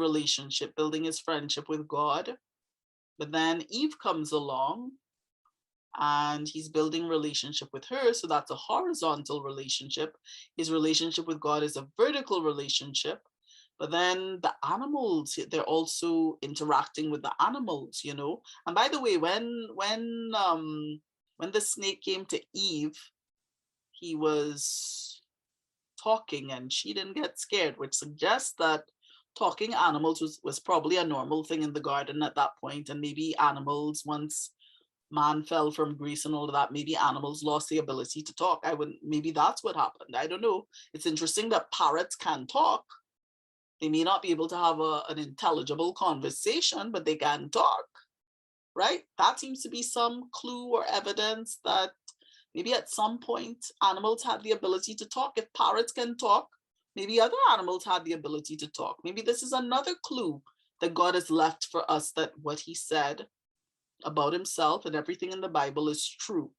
[SPEAKER 1] his friendship with God. But then Eve comes along and he's building relationship with her. So that's a horizontal relationship. His relationship with God is a vertical relationship. But then the animals, they're also interacting with the animals, And by the way, when the snake came to Eve, he was talking and she didn't get scared, which suggests that talking animals was probably a normal thing in the garden at that point. And maybe animals, once man fell from grace and all of that, maybe animals lost the ability to talk. Maybe that's what happened. I don't know. It's interesting that parrots can talk. They may not be able to have an intelligible conversation, but they can talk, right? That seems to be some clue or evidence that maybe at some point animals had the ability to talk. If parrots can talk, maybe other animals had the ability to talk. Maybe this is another clue that God has left for us, that what he said about himself and everything in the Bible is true.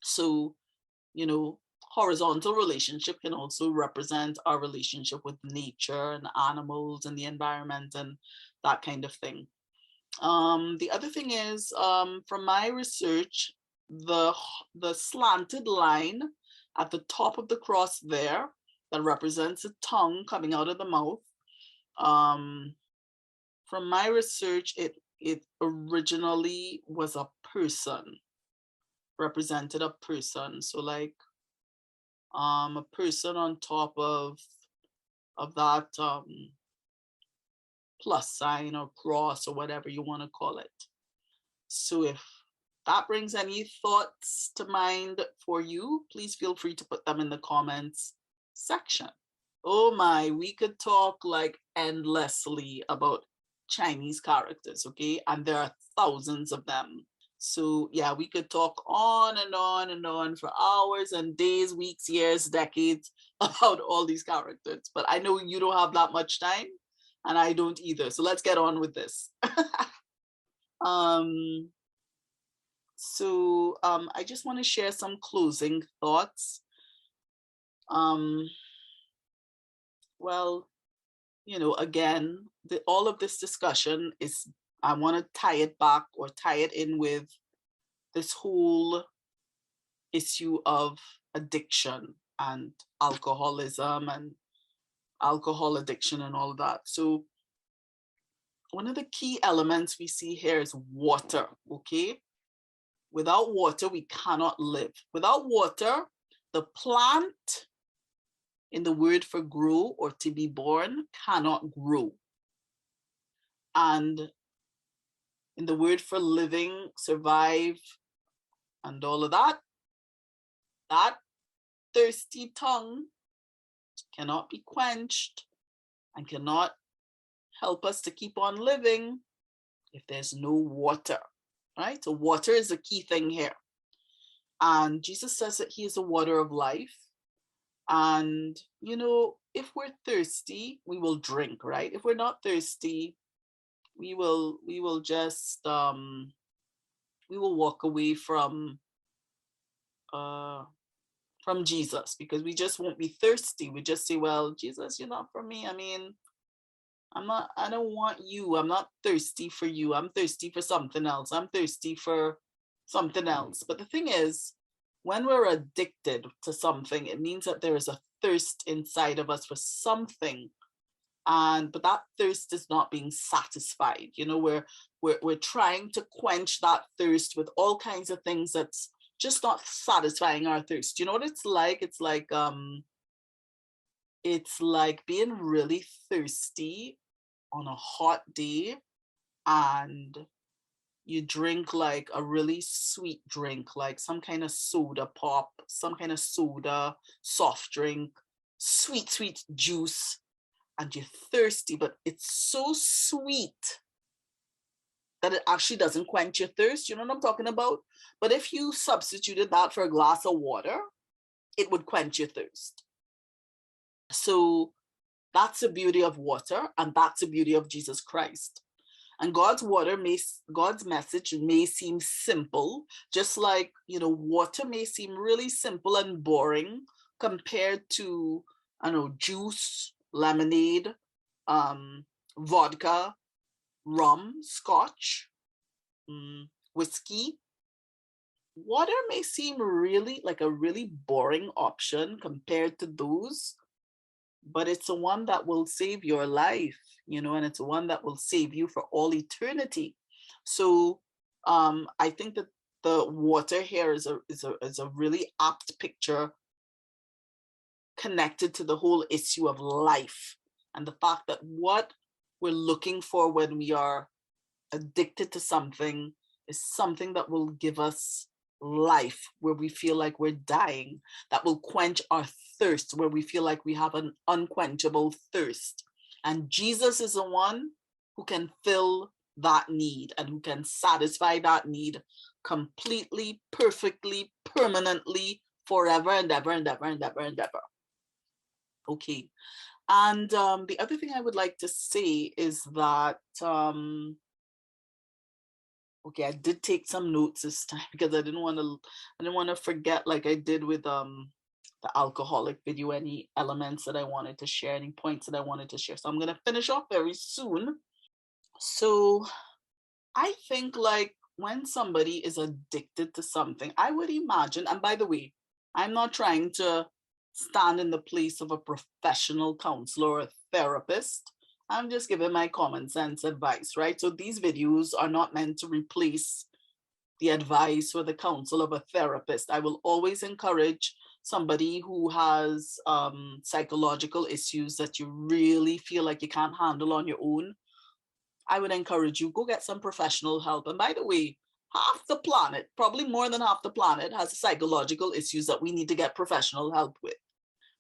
[SPEAKER 1] So, horizontal relationship can also represent our relationship with nature and animals and the environment and that kind of thing. The other thing is, from my research, the slanted line at the top of the cross there that represents a tongue coming out of the mouth. From my research, it originally was a person, represented a person. So like a person on top of that plus sign or cross or whatever you want to call it. So if that brings any thoughts to mind for you, please feel free to put them in the comments section. Oh my, we could talk like endlessly about Chinese characters, okay? And there are thousands of them. So yeah, we could talk on and on and on for hours and days, weeks, years, decades about all these characters. But I know you don't have that much time, and I don't either. So let's get on with this. I just want to share some closing thoughts. Well, again, all of this discussion is, I want to tie it back or tie it in with this whole issue of addiction and alcoholism and alcohol addiction and all that. So one of the key elements we see here is water, okay? Without water, we cannot live. Without water, the plant, in the word for grow or to be born, cannot grow. And in the word for living, survive, and all of that, that thirsty tongue cannot be quenched and cannot help us to keep on living if there's no water, right? So water is a key thing here. And Jesus says that he is the water of life. And, if we're thirsty, we will drink, right? If we're not thirsty, we will just, we will walk away from Jesus, because we just won't be thirsty. We just say, well, Jesus, you're not for me. I mean, I don't want you. I'm not thirsty for you. I'm thirsty for something else. I'm thirsty for something else. But the thing is, when we're addicted to something, it means that there is a thirst inside of us for something. But that thirst is not being satisfied. We're trying to quench that thirst with all kinds of things that's just not satisfying our thirst. You know what it's like? It's like being really thirsty on a hot day, and you drink like a really sweet drink, like some kind of soda pop, some kind of soda, soft drink, sweet juice, and you're thirsty, but it's so sweet that it actually doesn't quench your thirst. You know what I'm talking about? But if you substituted that for a glass of water, it would quench your thirst. So that's the beauty of water, and that's the beauty of Jesus Christ. And God's message may seem simple, just like, water may seem really simple and boring compared to, juice, lemonade, vodka, rum, scotch, whiskey. Water may seem really like a really boring option compared to those, but it's the one that will save your life, and it's the one that will save you for all eternity. So I think that the water here is a really apt picture connected to the whole issue of life, and the fact that what we're looking for when we are addicted to something is something that will give us life, where we feel like we're dying, that will quench our thirst, where we feel like we have an unquenchable thirst. And Jesus is the one who can fill that need and who can satisfy that need completely, perfectly, permanently, forever and ever and ever and ever and ever. Okay. And the other thing I would like to say is that okay, I did take some notes this time because I didn't want to forget, like I did with the alcoholic video, any elements that I wanted to share, any points that I wanted to share. So I'm going to finish off very soon. So I think, like, when somebody is addicted to something, I would imagine, and by the way, I'm not trying to stand in the place of a professional counselor or a therapist. I'm just giving my common sense advice, right? So these videos are not meant to replace the advice or the counsel of a therapist. I will always encourage somebody who has psychological issues that you really feel like you can't handle on your own. I would encourage you, go get some professional help. And by the way, half the planet, probably more than half the planet, has psychological issues that we need to get professional help with.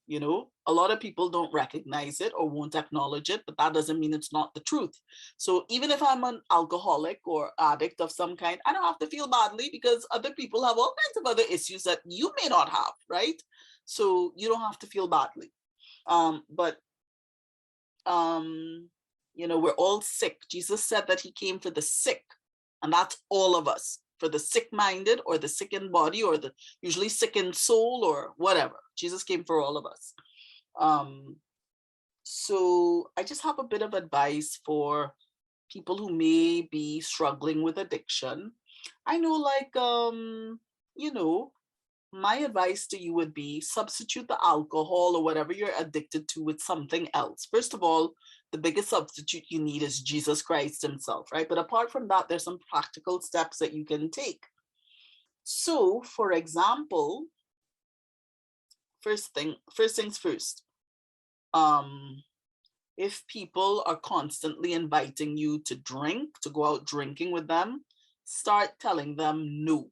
[SPEAKER 1] You know, a lot of people don't recognize it or won't acknowledge it, but that doesn't mean it's not the truth. So even if I'm an alcoholic or addict of some kind, I don't have to feel badly, because other people have all kinds of other issues that you may not have, right? So you don't have to feel badly. But you know, we're all sick. Jesus said that he came for the sick, and that's all of us, for the sick-minded or the sick in body or the usually sick in soul or whatever. Jesus came for all of us. So I just have a bit of advice for people who may be struggling with addiction. I know, like, you know, my advice to you would be substitute the alcohol or whatever you're addicted to with something else. First of all, the biggest substitute you need is Jesus Christ himself, right? But apart from that, there's some practical steps that you can take. So, for example, first things first, if people are constantly inviting you to drink, to go out drinking with them, start telling them no.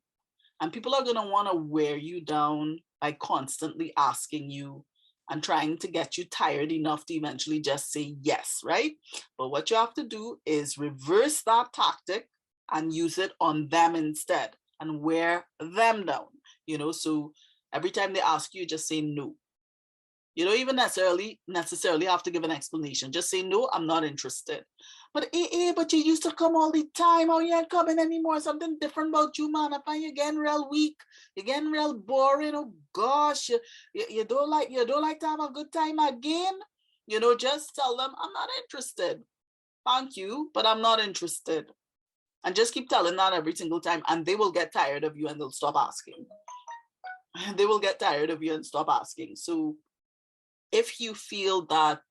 [SPEAKER 1] And people are going to want to wear you down by constantly asking you and trying to get you tired enough to eventually just say yes, right? But what you have to do is reverse that tactic and use it on them instead and wear them down. You know, so every time they ask you, just say no. You don't even necessarily have to give an explanation. Just say, no, I'm not interested. But but you used to come all the time. Oh, you ain't coming anymore. Something different about you, man. I find you getting real weak. You're getting real boring. Oh gosh, you don't like to have a good time again. You know, just tell them, I'm not interested. Thank you, but I'm not interested. And just keep telling that every single time, and they will get tired of you and they'll stop asking. They will get tired of you and stop asking. So if you feel that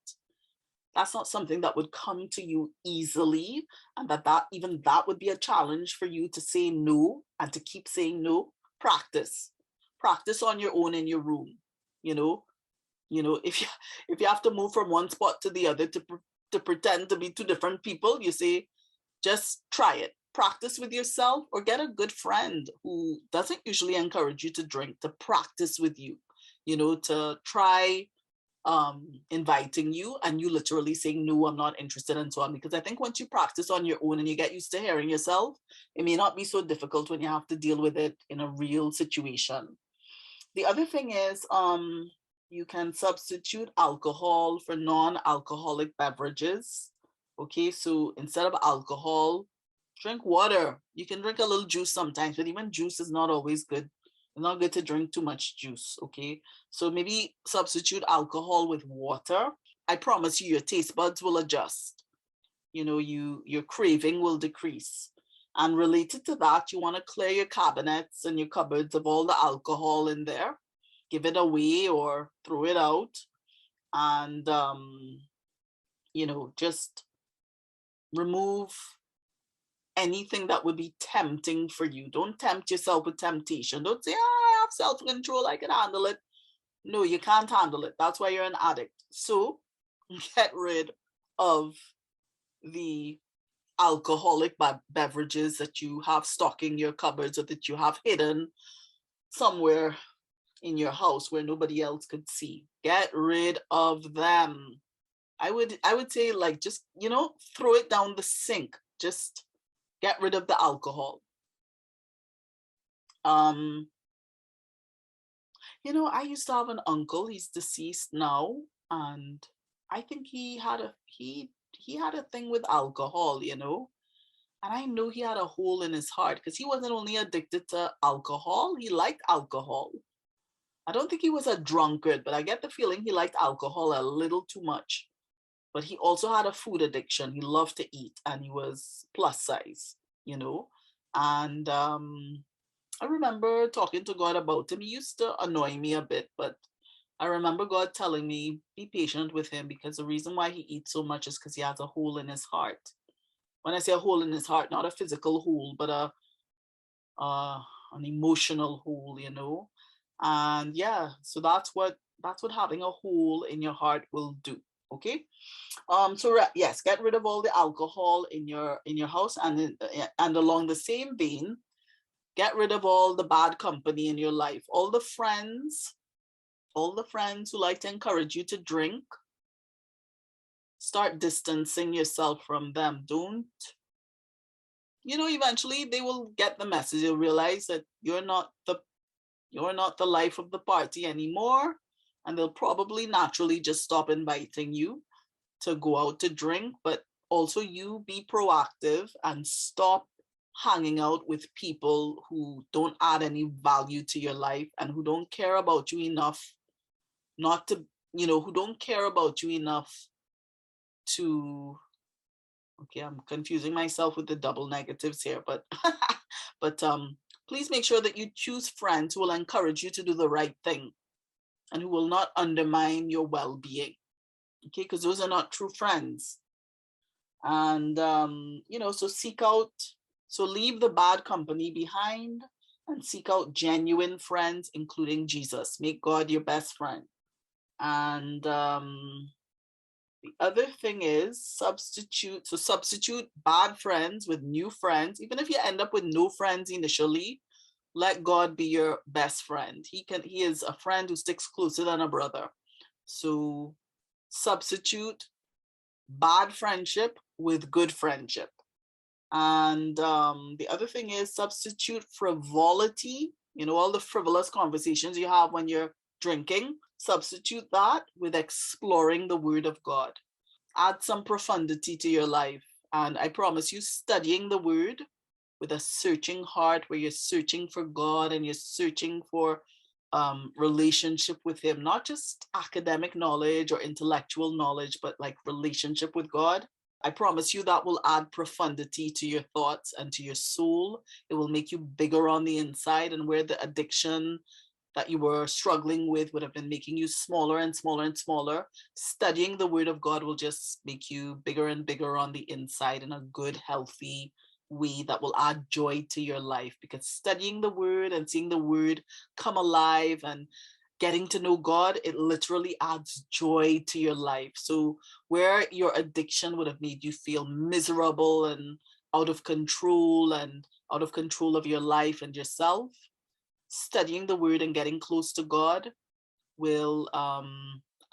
[SPEAKER 1] that's not something that would come to you easily, and that would be a challenge for you to say no and to keep saying no, practice on your own in your room. You know, if you have to move from one spot to the other to pretend to be two different people, you say, just try it. Practice with yourself, or get a good friend who doesn't usually encourage you to drink to practice with you, you know, to try inviting you and you literally saying, no, I'm not interested, and so on. Because I think once you practice on your own and you get used to hearing yourself, it may not be so difficult when you have to deal with it in a real situation. The other thing is, you can substitute alcohol for non-alcoholic beverages. Okay, so instead of alcohol, drink water. You can drink a little juice sometimes, but even juice is not always good. It's not good to drink too much juice, okay? So maybe substitute alcohol with water. I promise you, your taste buds will adjust. You know, your craving will decrease. And related to that, you want to clear your cabinets and your cupboards of all the alcohol in there. Give it away or throw it out. And, you know, just remove anything that would be tempting for you. Don't tempt yourself with temptation. Don't say, I have self-control, I can handle it. No, you can't handle it. That's why you're an addict. So get rid of the alcoholic beverages that you have stocking your cupboards or that you have hidden somewhere in your house where nobody else could see. Get rid of them. I would say, like, just, you know, throw it down the sink. Just get rid of the alcohol. You know, I used to have an uncle, he's deceased now, and I think he had a thing with alcohol, you know. And I know he had a hole in his heart because he wasn't only addicted to alcohol, he liked alcohol. I don't think he was a drunkard, but I get the feeling he liked alcohol a little too much. But he also had a food addiction. He loved to eat and he was plus size, you know. And I remember talking to God about him. He used to annoy me a bit, but I remember God telling me, be patient with him, because the reason why he eats so much is because he has a hole in his heart. When I say a hole in his heart, not a physical hole, but an emotional hole, you know. And yeah, so that's what having a hole in your heart will do. Okay. So yes, get rid of all the alcohol in your house, and along the same vein, get rid of all the bad company in your life, all the friends who like to encourage you to drink. Start distancing yourself from them. Don't, eventually they will get the message. They'll realize that you're not the life of the party anymore, and they'll probably naturally just stop inviting you to go out to drink. But also, you be proactive and stop hanging out with people who don't add any value to your life and who don't care about you enough not to, who don't care about you enough to, okay, I'm confusing myself with the double negatives here, but but please make sure that you choose friends who will encourage you to do the right thing and who will not undermine your well-being. Okay, because those are not true friends. And so leave the bad company behind and seek out genuine friends, including Jesus. Make God your best friend. And the other thing is substitute bad friends with new friends. Even if you end up with no friends initially, let God be your best friend. He is a friend who sticks closer than a brother. So substitute bad friendship with good friendship. And the other thing is substitute frivolity, all the frivolous conversations you have when you're drinking, substitute that with exploring the Word of God. Add some profundity to your life. And I promise you, studying the Word with a searching heart, where you're searching for God and you're searching for relationship with him, not just academic knowledge or intellectual knowledge, but like relationship with God. I promise you that will add profundity to your thoughts and to your soul. It will make you bigger on the inside, and where the addiction that you were struggling with would have been making you smaller and smaller and smaller, studying the Word of God will just make you bigger and bigger on the inside in a good, healthy way that will add joy to your life. Because studying the Word and seeing the Word come alive and getting to know God, it literally adds joy to your life. So where your addiction would have made you feel miserable and out of control of your life and yourself, studying the Word and getting close to God will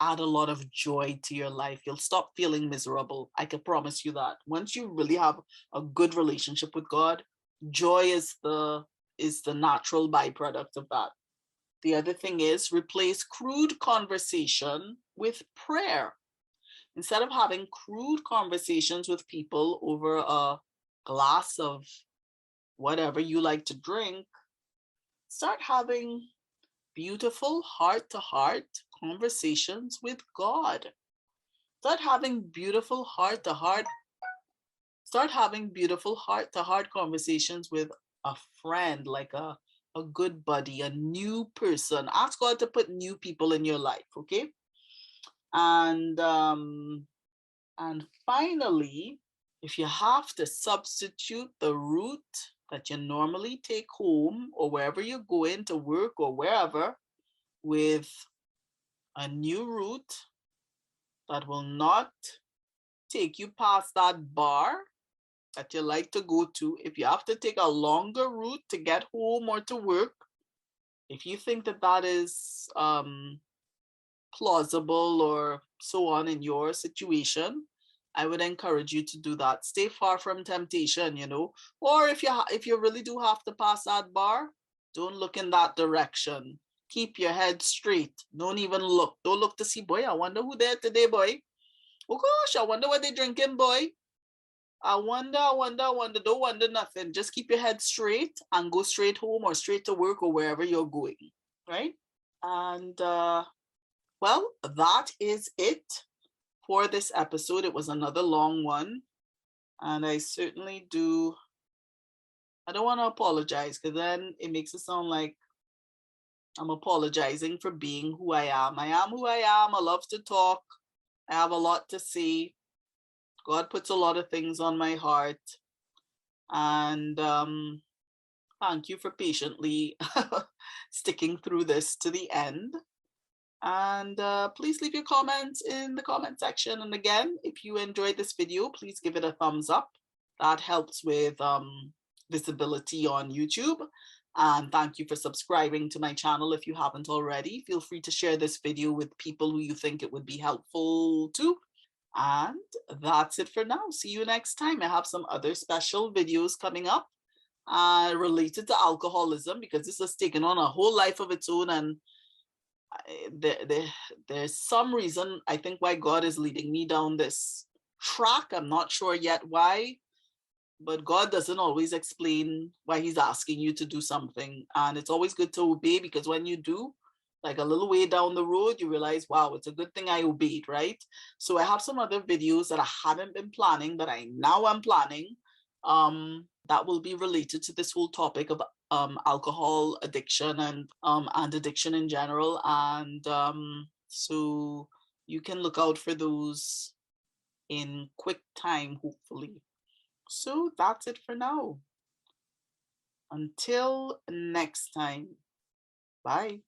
[SPEAKER 1] add a lot of joy to your life. You'll stop feeling miserable. I can promise you that. Once you really have a good relationship with God, joy is the natural byproduct of that. The other thing is replace crude conversation with prayer. Instead of having crude conversations with people over a glass of whatever you like to drink, start having beautiful heart-to-heart conversations with God. Start having beautiful heart-to-heart conversations with a friend, like a good buddy, a new person. Ask God to put new people in your life, okay? And finally, if you have to substitute the route that you normally take home or wherever you're going to work or wherever with a new route that will not take you past that bar that you like to go to, if you have to take a longer route to get home or to work, if you think that that is plausible or so on in your situation, I would encourage you to do that. Stay far from temptation, or if you really do have to pass that bar, don't look in that direction. Keep your head straight. Don't even look. Don't look to see, boy, I wonder who there today, boy. Oh gosh, I wonder what they drinking, boy. I wonder. Don't wonder nothing. Just keep your head straight and go straight home or straight to work or wherever you're going, right? And well, that is it for this episode. It was another long one, and I certainly do. I don't want to apologize because then it makes it sound like I'm apologizing for being who I am. I am who I am. I love to talk. I have a lot to say. God puts a lot of things on my heart. And thank you for patiently sticking through this to the end. And please leave your comments in the comment section. And again, if you enjoyed this video, please give it a thumbs up. That helps with visibility on YouTube. And thank you for subscribing to my channel if you haven't already. Feel free to share this video with people who you think it would be helpful to. And that's it for now. See you next time. I have some other special videos coming up related to alcoholism, because this has taken on a whole life of its own, and there's some reason, I think, why God is leading me down this track. I'm not sure yet why, but God doesn't always explain why he's asking you to do something. And it's always good to obey, because when you do, like a little way down the road, you realize, wow, it's a good thing I obeyed, right? So I have some other videos that I haven't been planning, but I now am planning, that will be related to this whole topic of alcohol addiction and addiction in general. And so you can look out for those in quick time, hopefully. So that's it for now. Until next time. Bye.